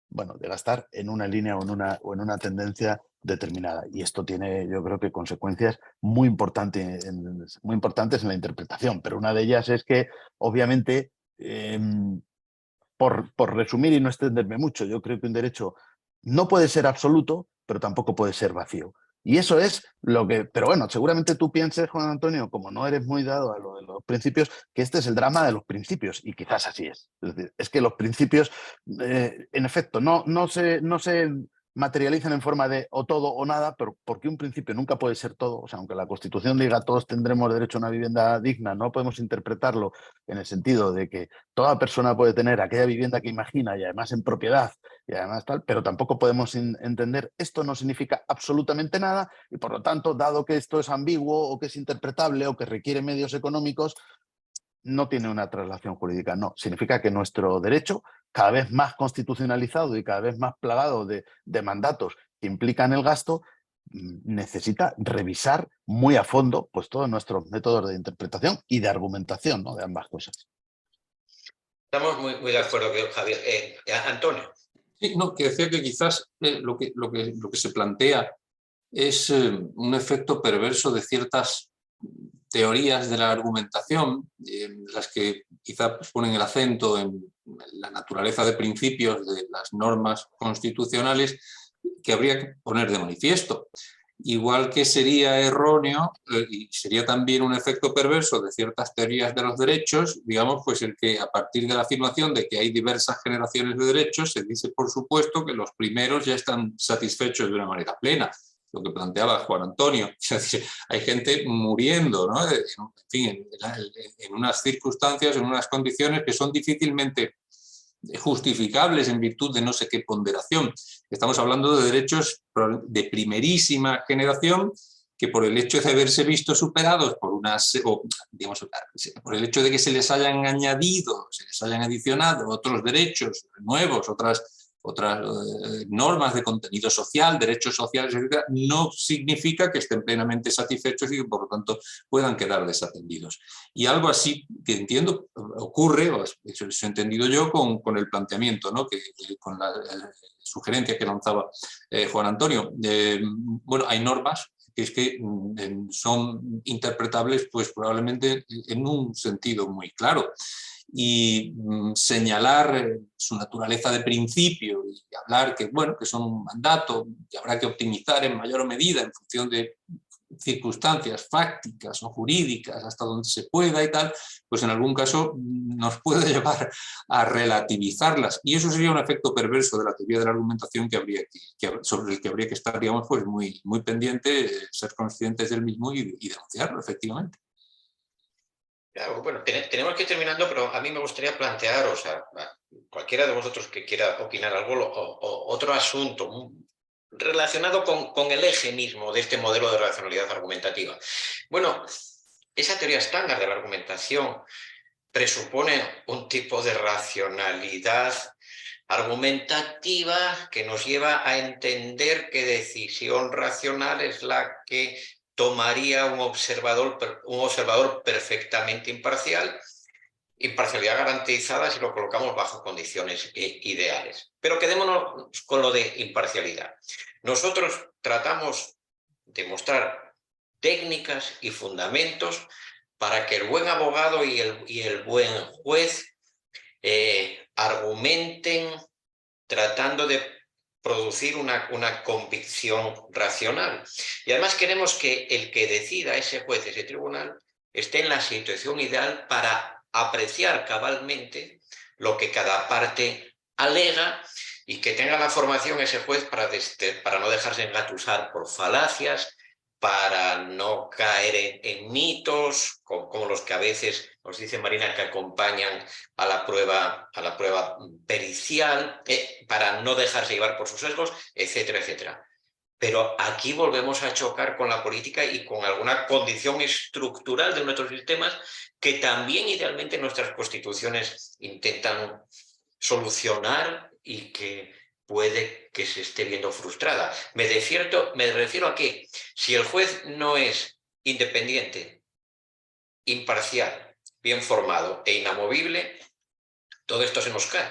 Bueno, de gastar en una línea o en una tendencia determinada. Y esto tiene, yo creo que, consecuencias muy importantes en la interpretación. Pero una de ellas es que, obviamente, por resumir y no extenderme mucho, yo creo que un derecho no puede ser absoluto, pero tampoco puede ser vacío. Y eso es lo que... Pero bueno, seguramente tú pienses, Juan Antonio, como no eres muy dado a lo de los principios, que este es el drama de los principios, y quizás así es. Es decir, es que los principios, en efecto, no se materializan en forma de o todo o nada, pero porque un principio nunca puede ser todo. O sea, aunque la Constitución diga todos tendremos derecho a una vivienda digna, no podemos interpretarlo en el sentido de que toda persona puede tener aquella vivienda que imagina y además en propiedad y además tal, pero tampoco podemos entender esto no significa absolutamente nada y por lo tanto, dado que esto es ambiguo o que es interpretable o que requiere medios económicos, no tiene una traslación jurídica. No, significa que nuestro derecho, cada vez más constitucionalizado y cada vez más plagado de mandatos que implican el gasto, necesita revisar muy a fondo pues, todos nuestros métodos de interpretación y de argumentación, ¿no? De ambas cosas. Estamos muy de acuerdo, Javier. Antonio. Sí, no, que decía que quizás lo que se plantea es un efecto perverso de ciertas teorías de la argumentación, las que quizá ponen el acento en la naturaleza de principios de las normas constitucionales, que habría que poner de manifiesto. Igual que sería erróneo y sería también un efecto perverso de ciertas teorías de los derechos, digamos, pues el que a partir de la afirmación de que hay diversas generaciones de derechos, se dice por supuesto que los primeros ya están satisfechos de una manera plena, lo que planteaba Juan Antonio. Es decir, hay gente muriendo, ¿no? En fin, en unas circunstancias, en unas condiciones que son difícilmente justificables en virtud de no sé qué ponderación. Estamos hablando de derechos de primerísima generación que por el hecho de haberse visto superados por digamos, por el hecho de que se les hayan añadido, se les hayan adicionado otros derechos nuevos, otras normas de contenido social, derechos sociales, etc., no significa que estén plenamente satisfechos y que por lo tanto puedan quedar desatendidos. Y algo así que entiendo ocurre, o eso he entendido yo, con el planteamiento, ¿no? Con la sugerencia que lanzaba Juan Antonio. Bueno, hay normas que son interpretables pues probablemente en un sentido muy claro. Y señalar su naturaleza de principio y hablar que, bueno, que son un mandato que habrá que optimizar en mayor medida en función de circunstancias fácticas o jurídicas hasta donde se pueda y tal, pues en algún caso nos puede llevar a relativizarlas, y eso sería un efecto perverso de la teoría de la argumentación sobre el que habría que estar, digamos, pues muy pendiente, ser conscientes del mismo y denunciarlo efectivamente. Claro, bueno, tenemos que ir terminando, pero a mí me gustaría plantearos, a cualquiera de vosotros que quiera opinar algo, otro asunto relacionado con el eje mismo de este modelo de racionalidad argumentativa. Bueno, esa teoría estándar de la argumentación presupone un tipo de racionalidad argumentativa que nos lleva a entender que decisión racional es la que tomaría un observador perfectamente imparcial, imparcialidad garantizada si lo colocamos bajo condiciones ideales. Pero quedémonos con lo de imparcialidad. Nosotros tratamos de mostrar técnicas y fundamentos para que el buen abogado y el buen juez argumenten tratando de producir una convicción racional. Y además queremos que el que decida, ese juez, ese tribunal, esté en la situación ideal para apreciar cabalmente lo que cada parte alega y que tenga la formación ese juez para no dejarse engatusar por falacias, para no caer en mitos como los que a veces nos dice Marina que acompañan a la prueba pericial, para no dejarse llevar por sus sesgos, etcétera, etcétera. Pero aquí volvemos a chocar con la política y con alguna condición estructural de nuestros sistemas que también idealmente nuestras constituciones intentan solucionar y que puede que se esté viendo frustrada. Me refiero a que si el juez no es independiente, imparcial, bien formado e inamovible, todo esto se nos cae.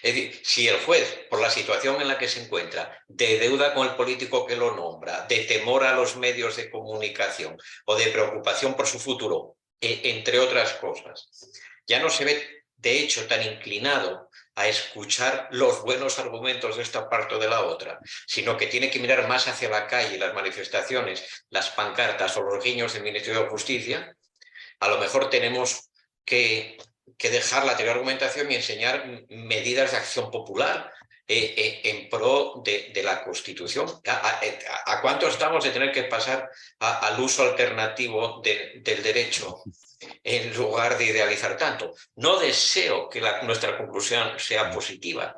Es decir, si el juez, por la situación en la que se encuentra, de deuda con el político que lo nombra, de temor a los medios de comunicación o de preocupación por su futuro, entre otras cosas, ya no se ve, de hecho, tan inclinado a escuchar los buenos argumentos de esta parte o de la otra, sino que tiene que mirar más hacia la calle, las manifestaciones, las pancartas o los guiños del Ministerio de Justicia, a lo mejor tenemos que dejar la teoría de argumentación y enseñar medidas de acción popular en pro de la Constitución. ¿A cuánto estamos de tener que pasar al uso alternativo del derecho en lugar de idealizar tanto? No deseo que nuestra conclusión sea positiva,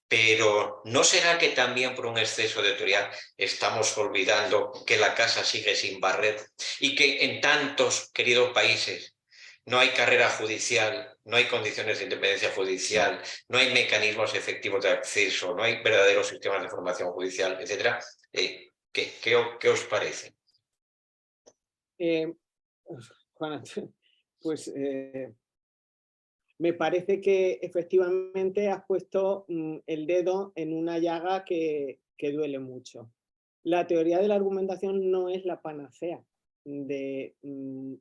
pero ¿no será que también por un exceso de teoría estamos olvidando que la casa sigue sin barrer y que en tantos queridos países no hay carrera judicial, no hay condiciones de independencia judicial, no hay mecanismos efectivos de acceso, no hay verdaderos sistemas de formación judicial, etcétera? ¿Qué os parece? Juan, pues me parece que efectivamente has puesto el dedo en una llaga que duele mucho. La teoría de la argumentación no es la panacea de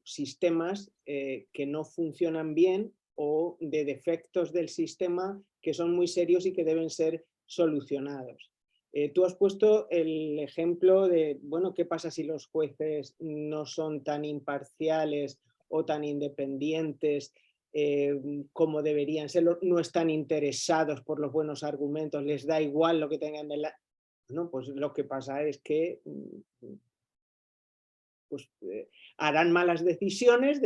sistemas que no funcionan bien o de defectos del sistema que son muy serios y que deben ser solucionados. Tú has puesto el ejemplo de, bueno, ¿qué pasa si los jueces no son tan imparciales o tan independientes como deberían ser, no están interesados por los buenos argumentos, les da igual lo que tengan en la... No, pues lo que pasa es que harán malas decisiones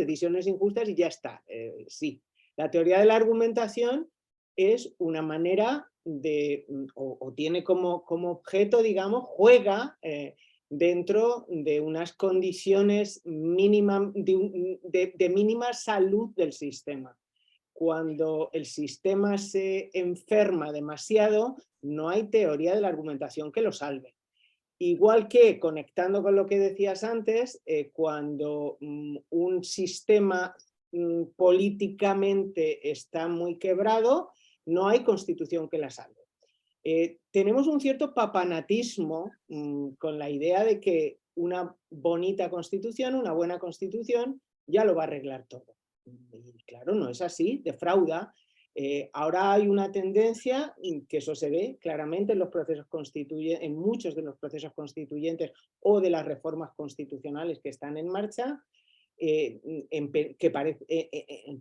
injustas y ya está. Sí, la teoría de la argumentación es una manera de, o tiene como objeto, digamos, juega dentro de unas condiciones de mínima salud del sistema. Cuando el sistema se enferma demasiado, no hay teoría de la argumentación que lo salve. Igual que, conectando con lo que decías antes, cuando un sistema políticamente está muy quebrado, no hay constitución que la salve. Tenemos un cierto papanatismo con la idea de que una bonita constitución, una buena constitución, ya lo va a arreglar todo. Y claro, no es así, defrauda. Ahora hay una tendencia, que eso se ve claramente en los procesos constituyentes, en muchos de los procesos constituyentes o de las reformas constitucionales que están en marcha, en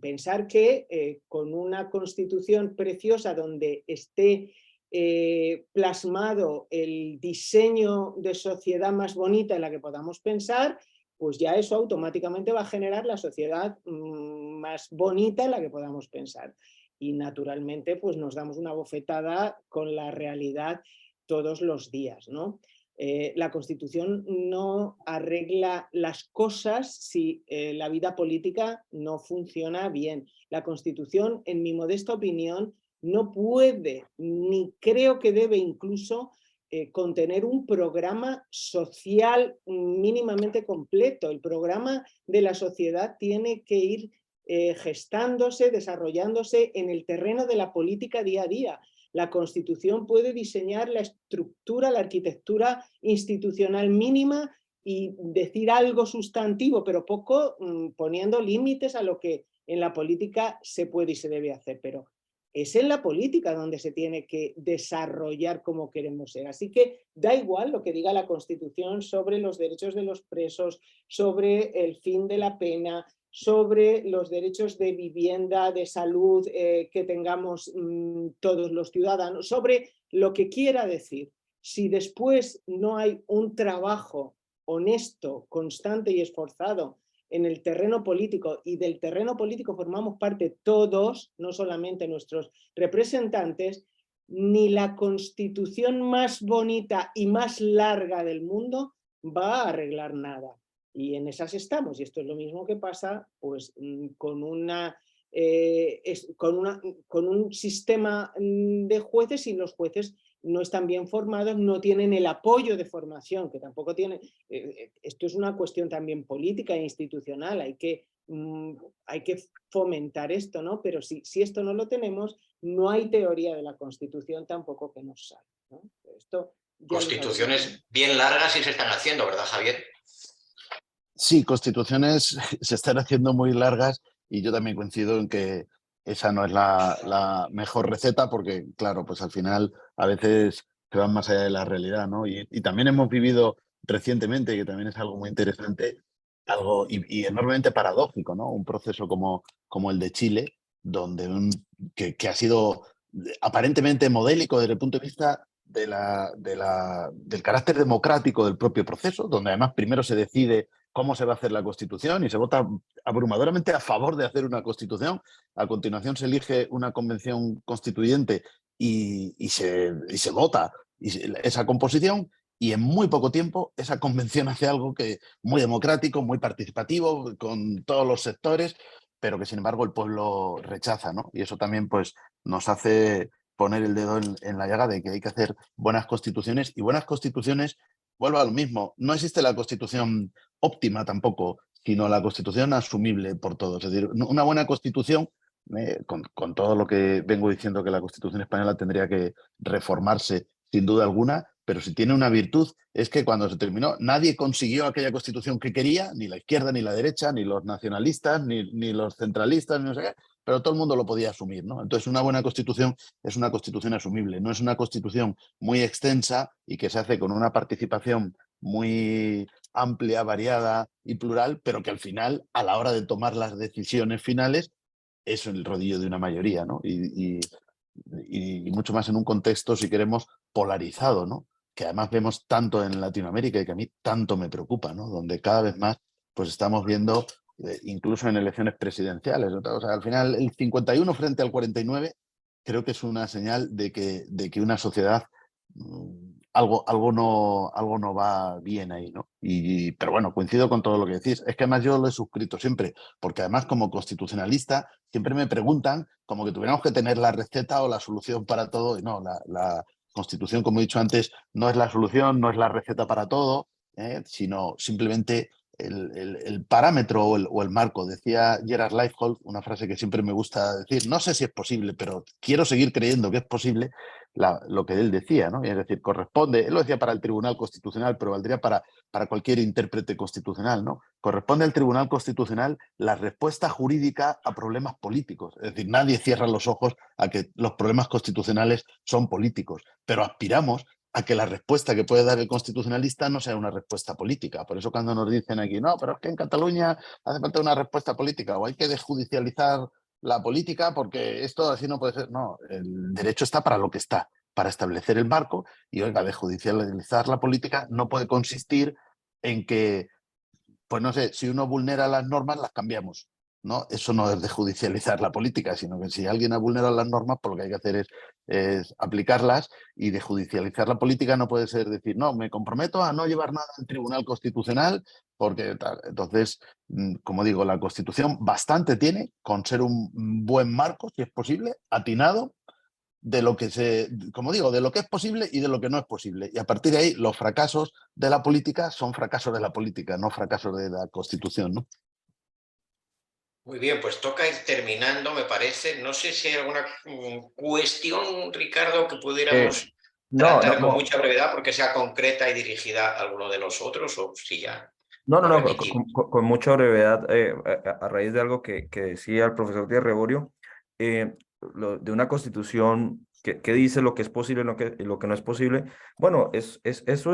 pensar que con una constitución preciosa donde esté plasmado el diseño de sociedad más bonita en la que podamos pensar, pues ya eso automáticamente va a generar la sociedad más bonita en la que podamos pensar. Y naturalmente pues nos damos una bofetada con la realidad todos los días, ¿no? La Constitución no arregla las cosas si la vida política no funciona bien. La Constitución, en mi modesta opinión, no puede, ni creo que debe incluso, contener un programa social mínimamente completo. El programa de la sociedad tiene que ir gestándose, desarrollándose en el terreno de la política día a día. La Constitución puede diseñar la estructura, la arquitectura institucional mínima y decir algo sustantivo, pero poco poniendo límites a lo que en la política se puede y se debe hacer. Pero es en la política donde se tiene que desarrollar como queremos ser. Así que da igual lo que diga la Constitución sobre los derechos de los presos, sobre el fin de la pena, sobre los derechos de vivienda, de salud que tengamos todos los ciudadanos, sobre lo que quiera decir. Si después no hay un trabajo honesto, constante y esforzado en el terreno político, y del terreno político formamos parte todos, no solamente nuestros representantes, ni la constitución más bonita y más larga del mundo va a arreglar nada. Y en esas estamos, y esto es lo mismo que pasa pues, con un sistema de jueces, y los jueces no están bien formados, no tienen el apoyo de formación, que tampoco tienen. Esto es una cuestión también política e institucional, hay que fomentar esto, ¿no? Pero si esto no lo tenemos, no hay teoría de la Constitución tampoco que nos salve, ¿no? Esto ya Constituciones bien largas sí se están haciendo, ¿verdad, Javier? Sí, constituciones se están haciendo muy largas y yo también coincido en que esa no es la mejor receta porque, claro, pues al final a veces se van más allá de la realidad, ¿no? Y también hemos vivido recientemente, que también es algo muy interesante, algo y enormemente paradójico, ¿no? Un proceso como el de Chile, donde que ha sido aparentemente modélico desde el punto de vista del carácter democrático del propio proceso, donde además primero se decide cómo se va a hacer la Constitución y se vota abrumadoramente a favor de hacer una Constitución. A continuación se elige una convención constituyente y se vota esa composición, y en muy poco tiempo esa convención hace algo que muy democrático, muy participativo, con todos los sectores, pero que sin embargo el pueblo rechaza, ¿no? Y eso también pues, nos hace poner el dedo en la llaga de que hay que hacer buenas constituciones, y buenas constituciones, vuelvo a lo mismo, no existe la constitución óptima tampoco, sino la constitución asumible por todos. Es decir, una buena constitución, con todo lo que vengo diciendo que la Constitución española tendría que reformarse sin duda alguna, pero si tiene una virtud es que cuando se terminó nadie consiguió aquella Constitución que quería, ni la izquierda, ni la derecha, ni los nacionalistas, ni los centralistas, ni no sé qué, pero todo el mundo lo podía asumir, ¿no? Entonces una buena Constitución es una Constitución asumible, no es una Constitución muy extensa y que se hace con una participación muy amplia, variada y plural, pero que al final, a la hora de tomar las decisiones finales, es el rodillo de una mayoría, ¿no? Y mucho más en un contexto, si queremos, polarizado, ¿no? Que además vemos tanto en Latinoamérica y que a mí tanto me preocupa, ¿no? Donde cada vez más pues estamos viendo, incluso en elecciones presidenciales, ¿no? O sea, al final el 51 frente al 49 creo que es una señal de que una sociedad algo no va bien ahí, ¿no? Pero bueno, coincido con todo lo que decís. Es que además yo lo he suscrito siempre, porque además como constitucionalista siempre me preguntan como que tuviéramos que tener la receta o la solución para todo, y no, la Constitución, como he dicho antes, no es la solución, no es la receta para todo, sino simplemente el parámetro o el marco. Decía Gerard Leifhold, una frase que siempre me gusta decir, no sé si es posible, pero quiero seguir creyendo que es posible, lo que él decía, ¿no? Es decir, corresponde, él lo decía para el Tribunal Constitucional, pero valdría para cualquier intérprete constitucional, ¿no? Corresponde al Tribunal Constitucional la respuesta jurídica a problemas políticos. Es decir, nadie cierra los ojos a que los problemas constitucionales son políticos, pero aspiramos a que la respuesta que puede dar el constitucionalista no sea una respuesta política. Por eso cuando nos dicen aquí, no, pero es que en Cataluña hace falta una respuesta política o hay que desjudicializar la política porque esto así no puede ser. No, el derecho está para lo que está, para establecer el marco, y oiga, desjudicializar la política no puede consistir en que, pues no sé, si uno vulnera las normas, las cambiamos. ¿No? Eso no es desjudicializar la política, sino que si alguien ha vulnerado las normas, pues lo que hay que hacer es aplicarlas, y desjudicializar la política no puede ser decir, no, me comprometo a no llevar nada al Tribunal Constitucional, porque tal. Entonces, como digo, la Constitución bastante tiene con ser un buen marco, si es posible, atinado, de lo que como digo, de lo que es posible y de lo que no es posible. Y a partir de ahí, los fracasos de la política son fracasos de la política, no fracasos de la Constitución, ¿no? Muy bien, pues toca ir terminando, me parece. No sé si hay alguna cuestión, Ricardo, que pudiéramos No, no, tratar con no. mucha brevedad porque sea concreta y dirigida a alguno de nosotros, o si ya No, no, nos no, remitimos. con mucha brevedad, a raíz de algo que decía el profesor Díaz Reborio, de una constitución que dice lo que es posible y lo que no es posible. Bueno, eso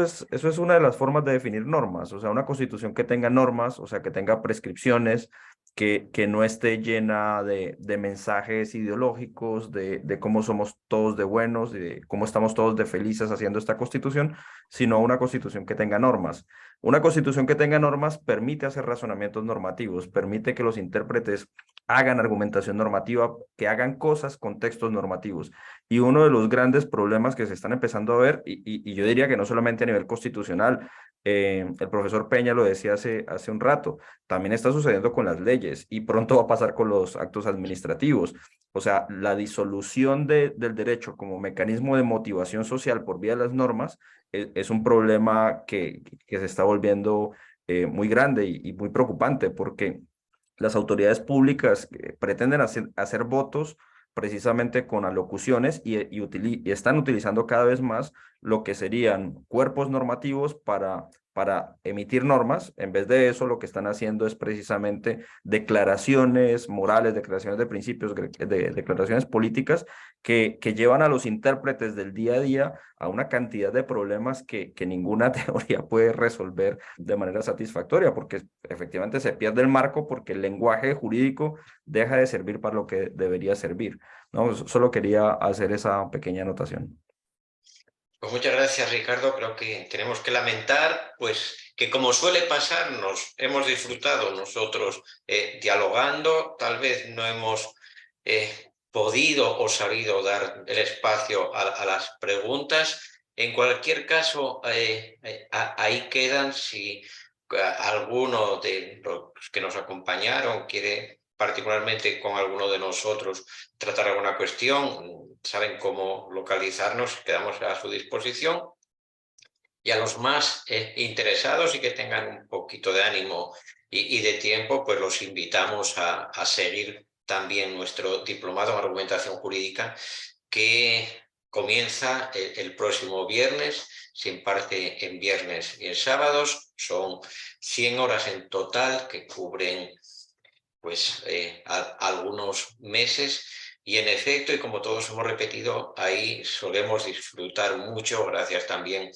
es una de las formas de definir normas, o sea, una constitución que tenga normas, o sea, que tenga prescripciones, que no esté llena de mensajes ideológicos, de cómo somos todos de buenos, de cómo estamos todos de felices haciendo esta constitución, sino una constitución que tenga normas. Una constitución que tenga normas permite hacer razonamientos normativos, permite que los intérpretes hagan argumentación normativa, que hagan cosas con textos normativos. Y uno de los grandes problemas que se están empezando a ver, y yo diría que no solamente a nivel constitucional, el profesor Peña lo decía hace un rato, también está sucediendo con las leyes y pronto va a pasar con los actos administrativos. O sea, la disolución del derecho como mecanismo de motivación social por vía de las normas es un problema que se está volviendo muy grande y muy preocupante, porque las autoridades públicas pretenden hacer votos precisamente con alocuciones y están utilizando cada vez más lo que serían cuerpos normativos para emitir normas. En vez de eso, lo que están haciendo es precisamente declaraciones morales, declaraciones de principios, declaraciones políticas que llevan a los intérpretes del día a día a una cantidad de problemas que ninguna teoría puede resolver de manera satisfactoria, porque efectivamente se pierde el marco porque el lenguaje jurídico deja de servir para lo que debería servir, ¿no? Solo quería hacer esa pequeña anotación. Pues muchas gracias, Ricardo. Creo que tenemos que lamentar, pues, que como suele pasar, nos hemos disfrutado nosotros dialogando, tal vez no hemos podido o sabido dar el espacio a las preguntas. En cualquier caso, ahí quedan. Si alguno de los que nos acompañaron quiere particularmente con alguno de nosotros tratar alguna cuestión, saben cómo localizarnos, quedamos a su disposición. Y a los más interesados y que tengan un poquito de ánimo y de tiempo, pues los invitamos a seguir también nuestro diplomado en argumentación jurídica, que comienza el próximo viernes, se imparte en viernes y en sábados. Son 100 horas en total que cubren pues algunos meses, y en efecto, y como todos hemos repetido, ahí solemos disfrutar mucho gracias también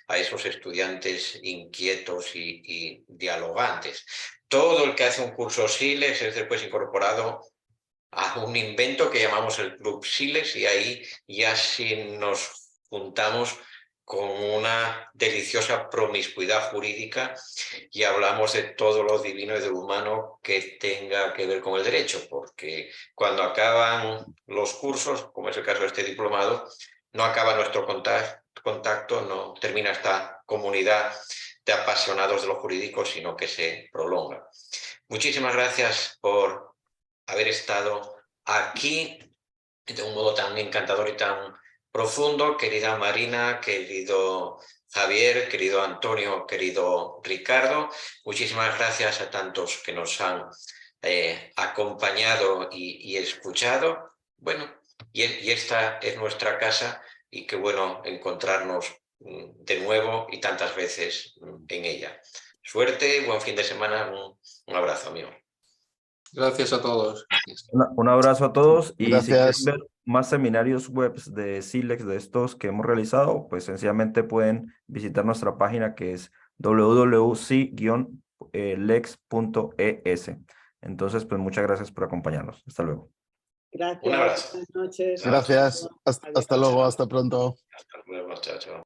a esos estudiantes inquietos y dialogantes. Todo el que hace un curso SILES es después incorporado a un invento que llamamos el Club SILES, y ahí ya sí nos juntamos con una deliciosa promiscuidad jurídica y hablamos de todo lo divino y de lo humano que tenga que ver con el derecho, porque cuando acaban los cursos, como es el caso de este diplomado, no acaba nuestro contacto no termina esta comunidad de apasionados de lo jurídico, sino que se prolonga. Muchísimas gracias por haber estado aquí de un modo tan encantador y tan profundo, querida Marina, querido Javier, querido Antonio, querido Ricardo. Muchísimas gracias a tantos que nos han acompañado y escuchado. Bueno, y esta es nuestra casa y qué bueno encontrarnos de nuevo y tantas veces en ella. Suerte, buen fin de semana, un abrazo, amigo. Gracias a todos. Un abrazo a todos y si quieren Gracias. ver más seminarios webs de SILEX de estos que hemos realizado, pues sencillamente pueden visitar nuestra página que es www.si-lex.es. Entonces, pues muchas gracias por acompañarnos. Hasta luego. Gracias. Un abrazo. Buenas noches. Gracias. Adiós. Hasta luego. Hasta pronto. Hasta luego, chao, chao.